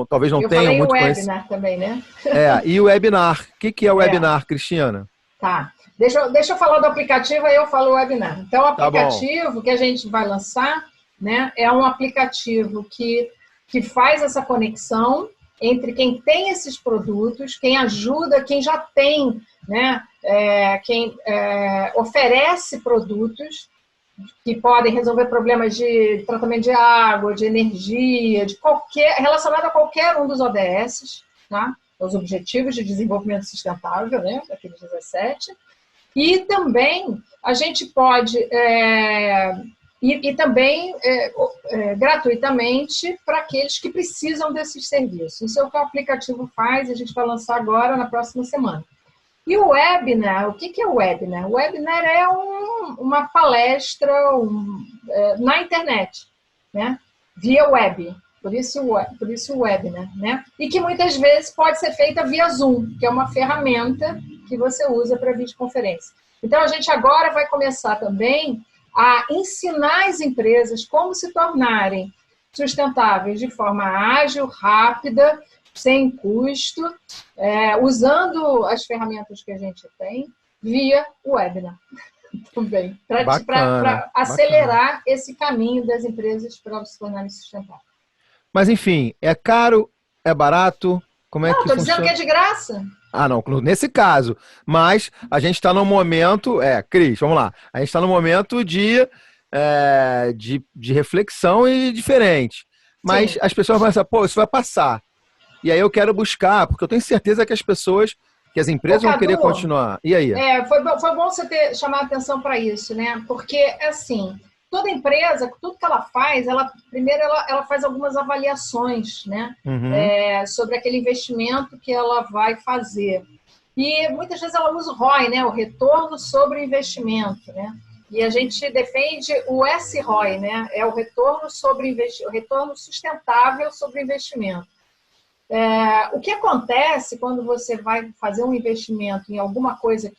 talvez não tenham muito conhecimento. Eu falei o webinar também, né? E o webinar. O que é o webinar, Cristina? Tá. Deixa eu falar do aplicativo, aí eu falo o webinar. Então, o aplicativo que a gente vai lançar, né, é um aplicativo que faz essa conexão entre quem tem esses produtos, quem ajuda, quem já tem, né, quem oferece produtos que podem resolver problemas de tratamento de água, de energia, relacionado a qualquer um dos ODS, tá? Os Objetivos de Desenvolvimento Sustentável, né, daqueles 17. E também a gente pode também gratuitamente para aqueles que precisam desses serviços. Isso é o que o aplicativo faz, a gente vai lançar agora na próxima semana. E o webinar, o que é o webinar? O webinar é uma palestra na internet, né? Via web, por isso o webinar, né? E que muitas vezes pode ser feita via Zoom, que é uma ferramenta que você usa para videoconferência. Então, a gente agora vai começar também a ensinar as empresas como se tornarem sustentáveis de forma ágil, rápida, sem custo, usando as ferramentas que a gente tem, via webinar também, para acelerar esse caminho das empresas para se tornarem sustentáveis. Mas, enfim, é caro, é barato? Como é que funciona? Estou dizendo que é de graça. Ah, não, nesse caso. Mas a gente está no momento... Cris, vamos lá. A gente está no momento de reflexão e diferente. Mas as pessoas vão pensar, isso vai passar. E aí eu quero buscar, porque eu tenho certeza que as empresas vão querer continuar. E aí? Foi bom você ter chamado a atenção para isso, né? Porque, assim, toda empresa, tudo que ela faz, primeiro ela faz algumas avaliações, né? Sobre aquele investimento que ela vai fazer. E muitas vezes ela usa o ROI, né? O retorno sobre o investimento, né? E a gente defende o SROI, né? É o retorno o retorno sustentável sobre o investimento. O que acontece quando você vai fazer um investimento em alguma coisa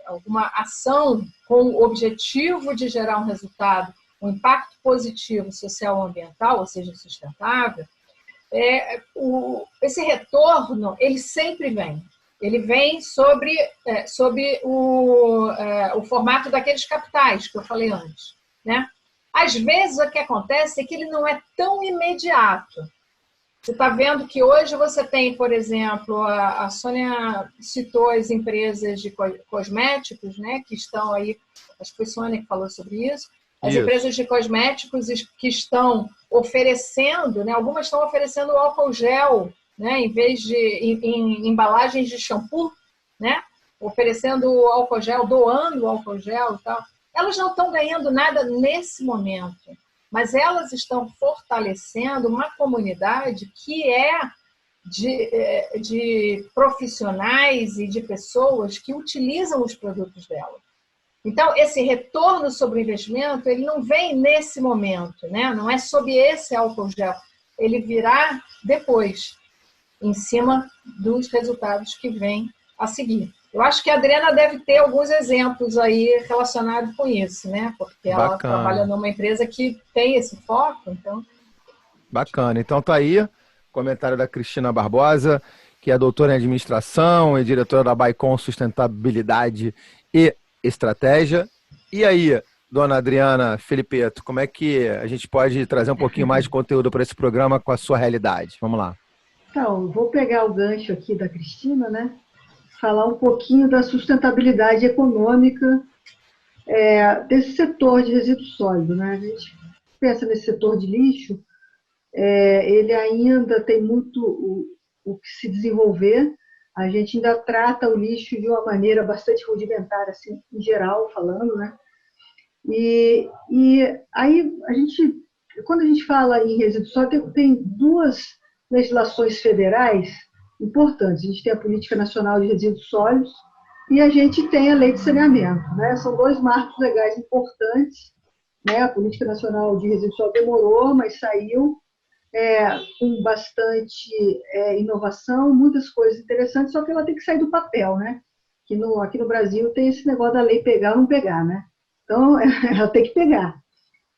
alguma ação com o objetivo de gerar um resultado, um impacto positivo social ou ambiental, ou seja, sustentável, esse retorno, ele sempre vem. Ele vem sobre o formato daqueles capitais que eu falei antes, né? Às vezes, o que acontece é que ele não é tão imediato. Você está vendo que hoje você tem, por exemplo, a Sônia citou as empresas de cosméticos, né, que estão aí, acho que foi a Sônia que falou sobre isso, empresas de cosméticos que estão oferecendo, né, algumas estão oferecendo álcool gel, né, em vez de em embalagens de shampoo, né, oferecendo álcool gel, doando álcool gel e tal. Elas não estão ganhando nada nesse momento, mas elas estão fortalecendo uma comunidade que é de profissionais e de pessoas que utilizam os produtos dela. Então, esse retorno sobre o investimento, ele não vem nesse momento, né? Não é sobre esse álcool gel. Ele virá depois, em cima dos resultados que vêm a seguir. Eu acho que a Adriana deve ter alguns exemplos aí relacionados com isso, né? Porque ela trabalha numa empresa que tem esse foco, então... Bacana. Então tá aí, comentário da Cristina Barbosa, que é doutora em administração e diretora da Baicon Sustentabilidade e Estratégia. E aí, dona Adriana Felipeto, como é que a gente pode trazer um pouquinho mais de conteúdo para esse programa com a sua realidade? Vamos lá. Então, vou pegar o gancho aqui da Cristina, né? Falar um pouquinho da sustentabilidade econômica desse setor de resíduos sólidos, né? A gente pensa nesse setor de lixo, ele ainda tem muito o que se desenvolver. A gente ainda trata o lixo de uma maneira bastante rudimentar, assim, em geral, falando, né? E aí, quando a gente fala em resíduos sólidos, tem duas legislações federais importantes. A gente tem a Política Nacional de Resíduos Sólidos, e a gente tem a lei de saneamento, né? São dois marcos legais importantes, né? A Política Nacional de Resíduos Sólidos demorou, mas saiu com bastante inovação, muitas coisas interessantes, só que ela tem que sair do papel, né? Aqui no Brasil tem esse negócio da lei pegar ou não pegar, né? Então, ela tem que pegar,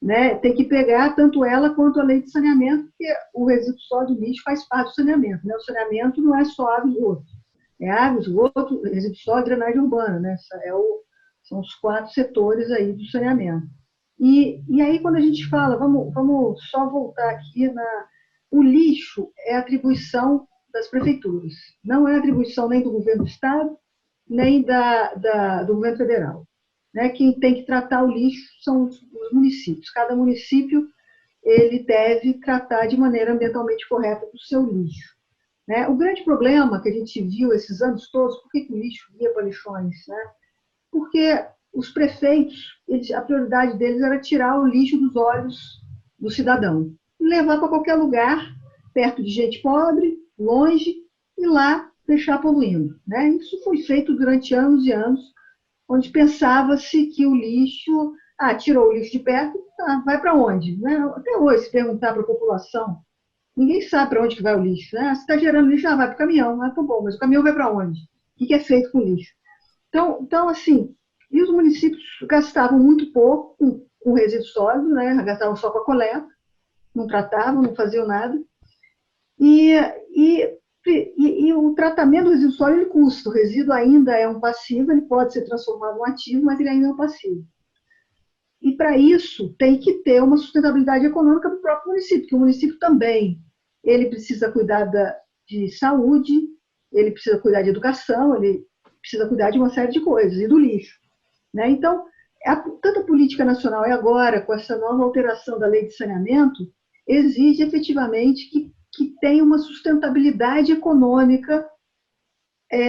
né? Tem que pegar tanto ela quanto a lei de saneamento, porque o resíduo sólido lixo faz parte do saneamento, né? O saneamento não é só água e esgoto, é água, esgoto, resíduo sólido e drenagem urbana, né? São os 4 setores aí do saneamento. E aí, quando a gente fala, vamos só voltar aqui o lixo é atribuição das prefeituras, não é atribuição nem do governo do estado, nem do governo federal. Né? Quem tem que tratar o lixo são os municípios. Cada município ele deve tratar de maneira ambientalmente correta o seu lixo. Né? O grande problema que a gente viu esses anos todos, por que o lixo ia para lixões? Né? Porque os prefeitos, a prioridade deles era tirar o lixo dos olhos do cidadão e levar para qualquer lugar, perto de gente pobre, longe, e lá deixar poluindo. Né? Isso foi feito durante anos e anos, onde pensava-se que o lixo, tirou o lixo de perto, vai para onde? Né? Até hoje, se perguntar para a população, ninguém sabe para onde que vai o lixo. Né? Se está gerando lixo, vai para o caminhão. Tá bom, mas o caminhão vai para onde? O que é feito com o lixo? Então, assim, e os municípios gastavam muito pouco com resíduo sólido, né? Gastavam só com a coleta, não tratavam, não faziam nada. E o tratamento do resíduo sólido ele custa. O resíduo ainda é um passivo, ele pode ser transformado em um ativo, mas ele ainda é um passivo. E para isso tem que ter uma sustentabilidade econômica do próprio município, porque o município também ele precisa cuidar de saúde, ele precisa cuidar de educação, ele precisa cuidar de uma série de coisas, e do lixo. Né? Então, tanto a política nacional e agora, com essa nova alteração da lei de saneamento, exige efetivamente que tenha uma sustentabilidade econômica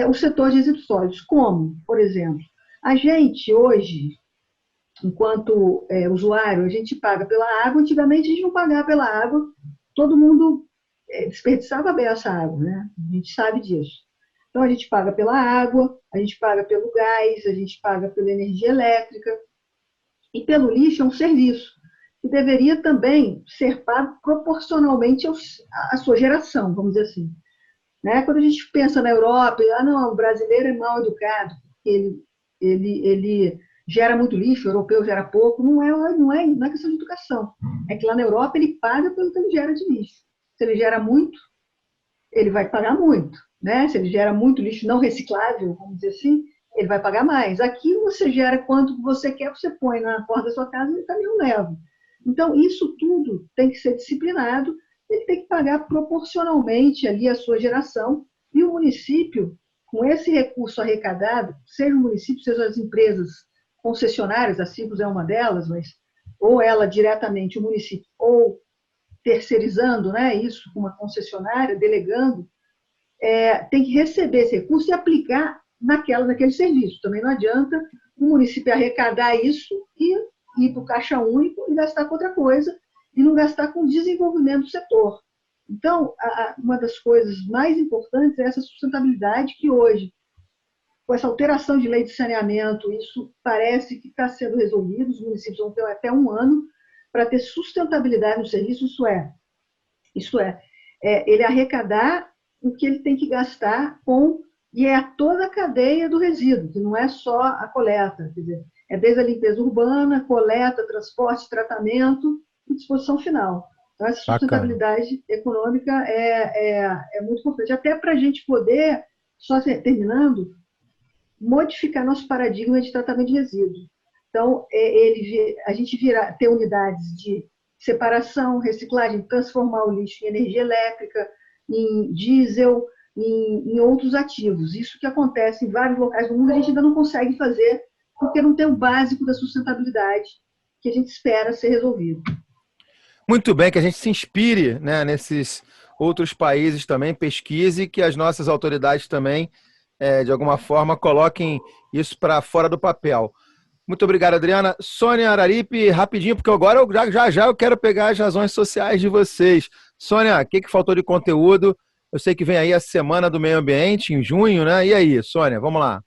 o setor de resíduos sólidos. Como, por exemplo, a gente hoje, enquanto usuário, a gente paga pela água, antigamente a gente não pagava pela água, todo mundo desperdiçava bem essa água, né? A gente sabe disso. Então, a gente paga pela água, a gente paga pelo gás, a gente paga pela energia elétrica, e pelo lixo é um serviço, que deveria também ser pago proporcionalmente à sua geração, vamos dizer assim. Né? Quando a gente pensa na Europa, não, o brasileiro é mal educado, porque ele gera muito lixo, o europeu gera pouco, não é questão de educação. É que lá na Europa ele paga pelo que ele gera de lixo. Se ele gera muito, ele vai pagar muito. Né? Se ele gera muito lixo não reciclável, vamos dizer assim, ele vai pagar mais. Aqui você gera quanto você quer, você põe na porta da sua casa e o caminhão leva. Então, isso tudo tem que ser disciplinado, ele tem que pagar proporcionalmente ali a sua geração, e o município, com esse recurso arrecadado, seja o município, seja as empresas concessionárias, a Ciclus é uma delas, mas ou ela diretamente, o município, ou terceirizando, né, isso com uma concessionária, delegando, tem que receber esse recurso e aplicar naquele serviço. Também não adianta o município arrecadar isso e ir para o caixa único e gastar com outra coisa, e não gastar com o desenvolvimento do setor. Então, uma das coisas mais importantes é essa sustentabilidade que hoje, com essa alteração de lei de saneamento, isso parece que está sendo resolvido, os municípios vão ter até 1 ano para ter sustentabilidade no serviço, isso é, ele arrecadar o que ele tem que gastar e é toda a cadeia do resíduo, que não é só a coleta, quer dizer, é desde a limpeza urbana, coleta, transporte, tratamento e disposição final. Então, essa sustentabilidade econômica é muito importante, até para a gente poder, só terminando, modificar nosso paradigma de tratamento de resíduos. Então, a gente ter unidades de separação, reciclagem, transformar o lixo em energia elétrica, em diesel, em outros ativos. Isso que acontece em vários locais do mundo, a gente ainda não consegue fazer, porque não tem o básico da sustentabilidade que a gente espera ser resolvido. Muito bem, que a gente se inspire, né, nesses outros países também, pesquise, que as nossas autoridades também, de alguma forma, coloquem isso para fora do papel. Muito obrigado, Adriana. Sônia Araripe, rapidinho, porque agora já eu quero pegar as razões sociais de vocês. Sônia, o que faltou de conteúdo? Eu sei que vem aí a Semana do Meio Ambiente, em junho, né? E aí, Sônia, vamos lá.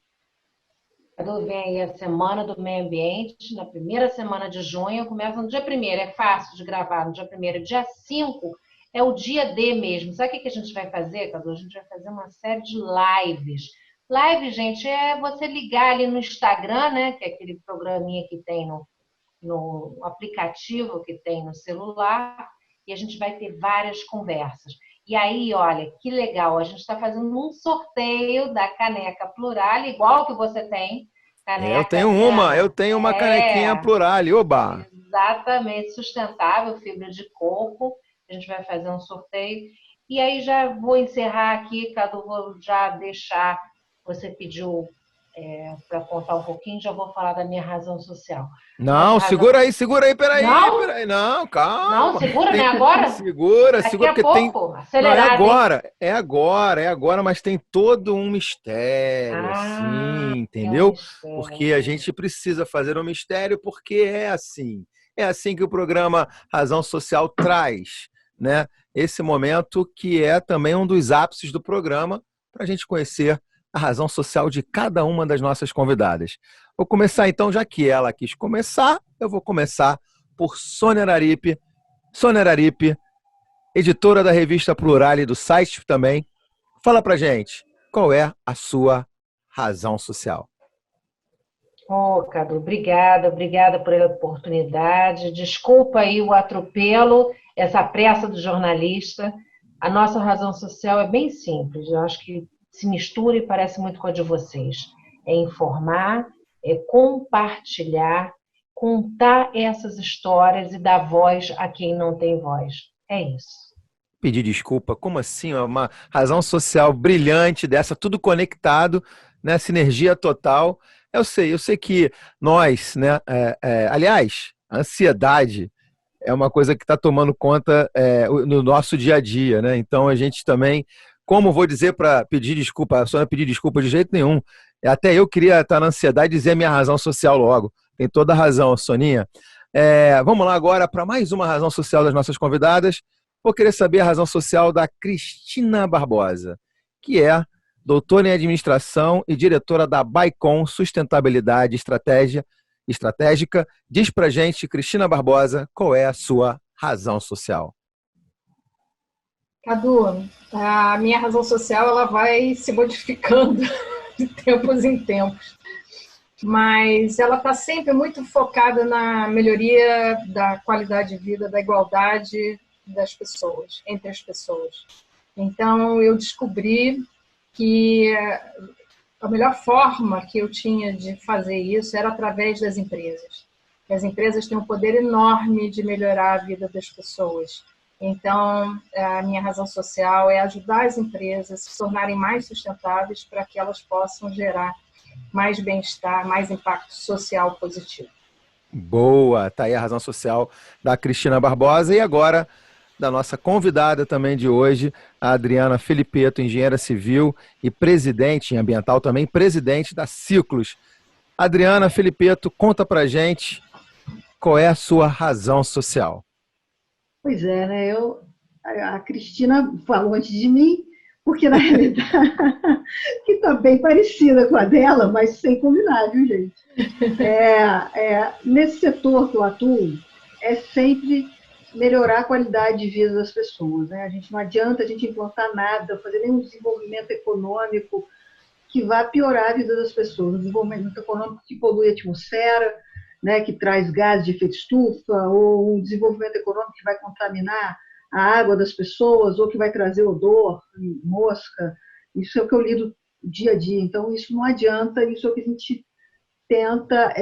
Quando vem aí a Semana do Meio Ambiente, na primeira semana de junho, começa no dia 1º, é fácil de gravar no dia 1º. Dia 5 é o dia D mesmo. Sabe o que a gente vai fazer, Cadu? A gente vai fazer uma série de lives. Live, gente, é você ligar ali no Instagram, né? Que é aquele programinha que tem no aplicativo que tem no celular, e a gente vai ter várias conversas. E aí, olha, que legal, a gente está fazendo um sorteio da caneca Plural, igual que você tem, É, eu caneca tenho uma, Adriana. eu tenho uma canequinha Plural, oba! Exatamente, sustentável, fibra de coco. A gente vai fazer um sorteio. E aí já vou encerrar aqui, Cadu, vou já deixar, você pediu para contar um pouquinho, já vou falar da minha razão social. Nossa Não, razão. segura aí, Não, peraí, não, não, calma. segura, né? Tem, Agora? segura, Daqui a porque tem. pouco, Não, é acelerado, hein? agora, é agora, mas tem todo um mistério, Ah, assim, tem um entendeu? Porque a mistério. gente precisa fazer um mistério, porque é assim. É assim que o programa Razão Social traz, né? Esse momento que é também um dos ápices do programa, para a gente conhecer a razão social de cada uma das nossas convidadas. Vou começar então, já que ela quis começar, eu vou começar por Sônia Araripe. Sônia Araripe, editora da revista Plural e do site também. Fala pra gente, qual é a sua razão social? Cadu, obrigada pela oportunidade. Desculpa aí o atropelo, essa pressa do jornalista. A nossa razão social é bem simples, eu acho que se mistura e parece muito com a de vocês. É informar, é compartilhar, contar essas histórias e dar voz a quem não tem voz. É isso. Pedir desculpa, como assim? Uma razão social brilhante dessa, tudo conectado, né? Sinergia total. Eu sei que nós, né? Aliás, a ansiedade é uma coisa que está tomando conta no nosso dia a dia, né? Então a gente também, como vou dizer para pedir desculpa, só não pedir desculpa de jeito nenhum. Até eu queria estar na ansiedade e dizer a minha razão social logo. Tem toda a razão, Soninha. Vamos lá agora para mais uma razão social das nossas convidadas. Vou querer saber a razão social da Cristina Barbosa, que é doutora em administração e diretora da Baicom Sustentabilidade Estratégica. Diz pra gente, Cristina Barbosa, qual é a sua razão social? Cadu, a minha razão social ela vai se modificando de tempos em tempos, mas ela está sempre muito focada na melhoria da qualidade de vida, da igualdade das pessoas, entre as pessoas. Então, eu descobri que a melhor forma que eu tinha de fazer isso era através das empresas. As empresas têm um poder enorme de melhorar a vida das pessoas. Então, a minha razão social é ajudar as empresas a se tornarem mais sustentáveis para que elas possam gerar mais bem-estar, mais impacto social positivo. Boa, tá aí a razão social da Cristina Barbosa. E agora, da nossa convidada também de hoje, a Adriana Felipeto, engenheira civil e presidente em ambiental também, presidente da Ciclos. Adriana Felipeto, conta pra gente qual é a sua razão social. Pois é, né? A Cristina falou antes de mim, porque na realidade que está bem parecida com a dela, mas sem combinar, viu, gente? Nesse setor que eu atuo, é sempre melhorar a qualidade de vida das pessoas, né? A gente não adianta a gente implantar nada, fazer nenhum desenvolvimento econômico que vá piorar a vida das pessoas. O desenvolvimento econômico que polui a atmosfera, né, que traz gases de efeito estufa, ou um desenvolvimento econômico que vai contaminar a água das pessoas, ou que vai trazer odor, mosca. Isso é o que eu lido dia a dia. Então, isso não adianta, isso é o que a gente tenta,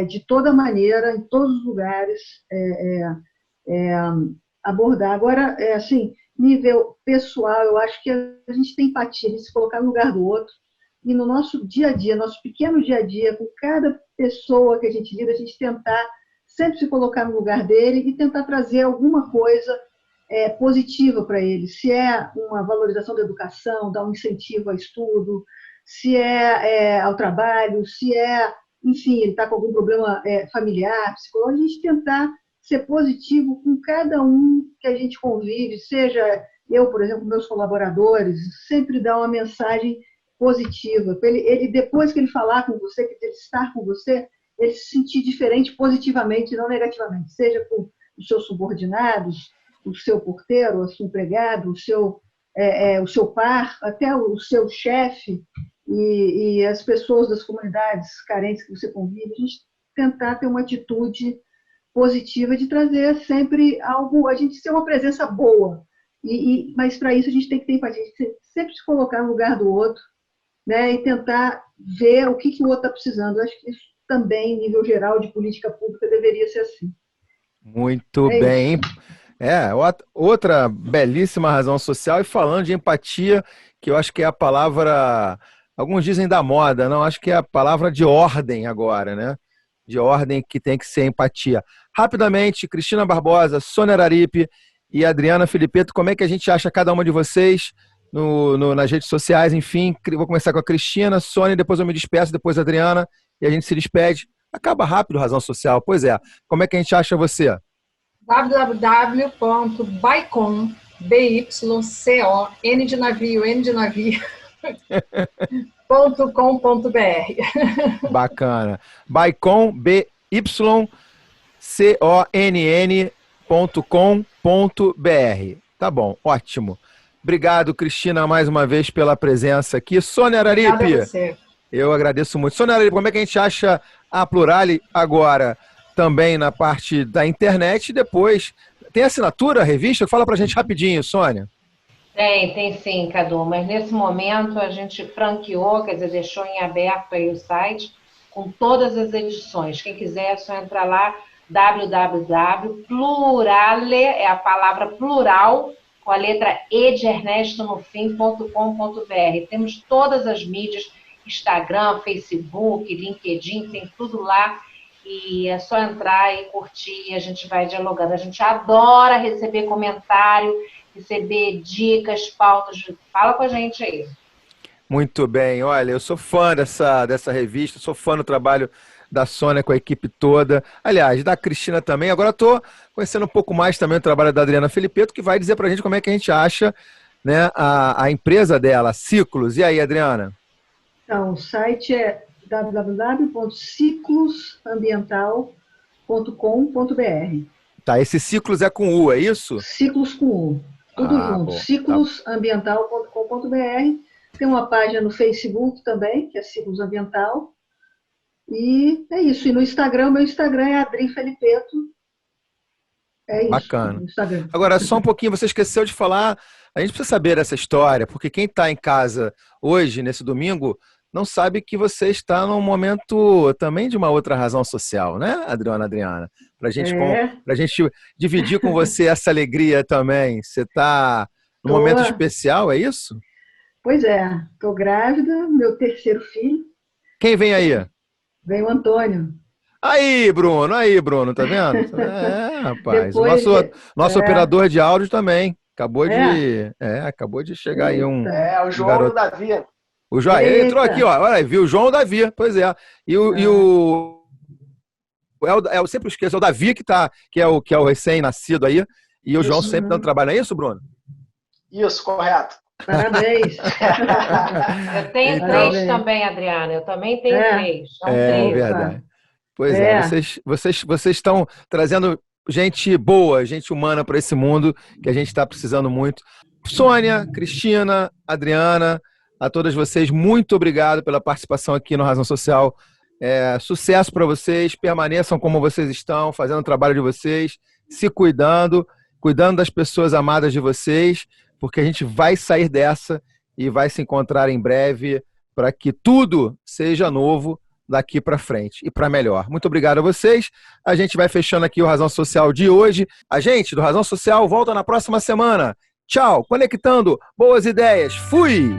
de toda maneira, em todos os lugares, abordar. Agora, assim, nível pessoal, eu acho que a gente tem empatia, a gente se colocar no lugar do outro, e no nosso dia a dia, nosso pequeno dia a dia, com cada pessoa que a gente lida, a gente tentar sempre se colocar no lugar dele e tentar trazer alguma coisa positiva para ele. Se é uma valorização da educação, dar um incentivo ao estudo, se é ao trabalho, se é, enfim, ele está com algum problema familiar, psicológico, a gente tentar ser positivo com cada um que a gente convive, seja eu, por exemplo, meus colaboradores, sempre dar uma mensagem positiva, para ele, depois que ele falar com você, que ele estar com você, ele se sentir diferente positivamente e não negativamente, seja com os seus subordinados, o seu porteiro, o seu empregado, o seu par, até o seu chefe e as pessoas das comunidades carentes que você convive, a gente tentar ter uma atitude positiva de trazer sempre algo, a gente ser uma presença boa, mas para isso a gente tem que ter empatia, sempre se colocar no lugar do outro, né, e tentar ver o que o outro está precisando. Eu acho que isso também, em nível geral de política pública, deveria ser assim. Muito bem. Outra belíssima razão social, e falando de empatia, que eu acho que é a palavra, alguns dizem da moda, não, acho que é a palavra de ordem agora, né? De ordem que tem que ser empatia. Rapidamente, Cristina Barbosa, Sônia Araripe e Adriana Filippetto, como é que a gente acha cada uma de vocês nas redes sociais? Enfim, vou começar com a Cristina, Sônia, depois eu me despeço, depois a Adriana, e a gente se despede. Acaba rápido Razão Social. Pois é, como é que a gente acha você? www.bycon, BYCON, N de navio, .com.br. Bacana. Bycon, BYCONN.com.br. Tá bom, ótimo. Obrigado, Cristina, mais uma vez pela presença aqui. Sônia Araripe. Obrigada a você. Eu agradeço muito. Sônia Araripe, como é que a gente acha a Plurale agora também na parte da internet? Depois, tem assinatura, revista? Fala pra gente rapidinho, Sônia. Tem sim, Cadu, mas nesse momento a gente franqueou, quer dizer, deixou em aberto aí o site com todas as edições. Quem quiser é só entrar lá, www.plurale, é a palavra plural, com a letra E de Ernesto no fim.com.br. Temos todas as mídias, Instagram, Facebook, LinkedIn, tem tudo lá. E é só entrar e curtir e a gente vai dialogando. A gente adora receber comentário, receber dicas, pautas. Fala com a gente aí. Muito bem. Olha, eu sou fã dessa revista, sou fã do trabalho da Sônia com a equipe toda. Aliás, da Cristina também. Agora estou conhecendo um pouco mais também o trabalho da Adriana Filippetto, que vai dizer para a gente como é que a gente acha, né, a empresa dela, Ciclos. E aí, Adriana? Então, o site é www.ciclosambiental.com.br. Tá, esse Ciclos é com U, é isso? Ciclos com U. Tudo junto. Bom, Ciclosambiental.com.br. Tem uma página no Facebook também, que é Ciclos Ambiental. E é isso. E no Instagram, meu Instagram é Adri Filippetto. É isso. Bacana. Agora, só um pouquinho, você esqueceu de falar, a gente precisa saber dessa história, porque quem está em casa hoje, nesse domingo, não sabe que você está num momento também de uma outra razão social, né, Adriana? Para gente dividir com você essa alegria também. Você está num momento especial, é isso? Pois é, estou grávida, meu terceiro filho. Quem vem aí? Vem o Antônio. Aí, Bruno, tá vendo? Rapaz, nosso operador de áudio também. Acabou de chegar aí um o João garoto. Davi. O João, ele entrou aqui, ó. Olha aí, viu? O João Davi, pois é. Eu sempre esqueço, é o Davi que é o recém-nascido aí, e o João sempre dando trabalho. Não é isso, Bruno? Isso, correto. Parabéns. Eu tenho três também, Adriana. Eu também tenho três. São três. Verdade. Pois é, vocês estão trazendo gente boa, gente humana para esse mundo que a gente está precisando muito. Sônia, Cristina, Adriana, a todas vocês, muito obrigado pela participação aqui no Razão Social. Sucesso para vocês, permaneçam como vocês estão, fazendo o trabalho de vocês, se cuidando das pessoas amadas de vocês, porque a gente vai sair dessa e vai se encontrar em breve para que tudo seja novo daqui para frente e para melhor. Muito obrigado a vocês. A gente vai fechando aqui o Razão Social de hoje. A gente do Razão Social volta na próxima semana. Tchau, conectando boas ideias. Fui!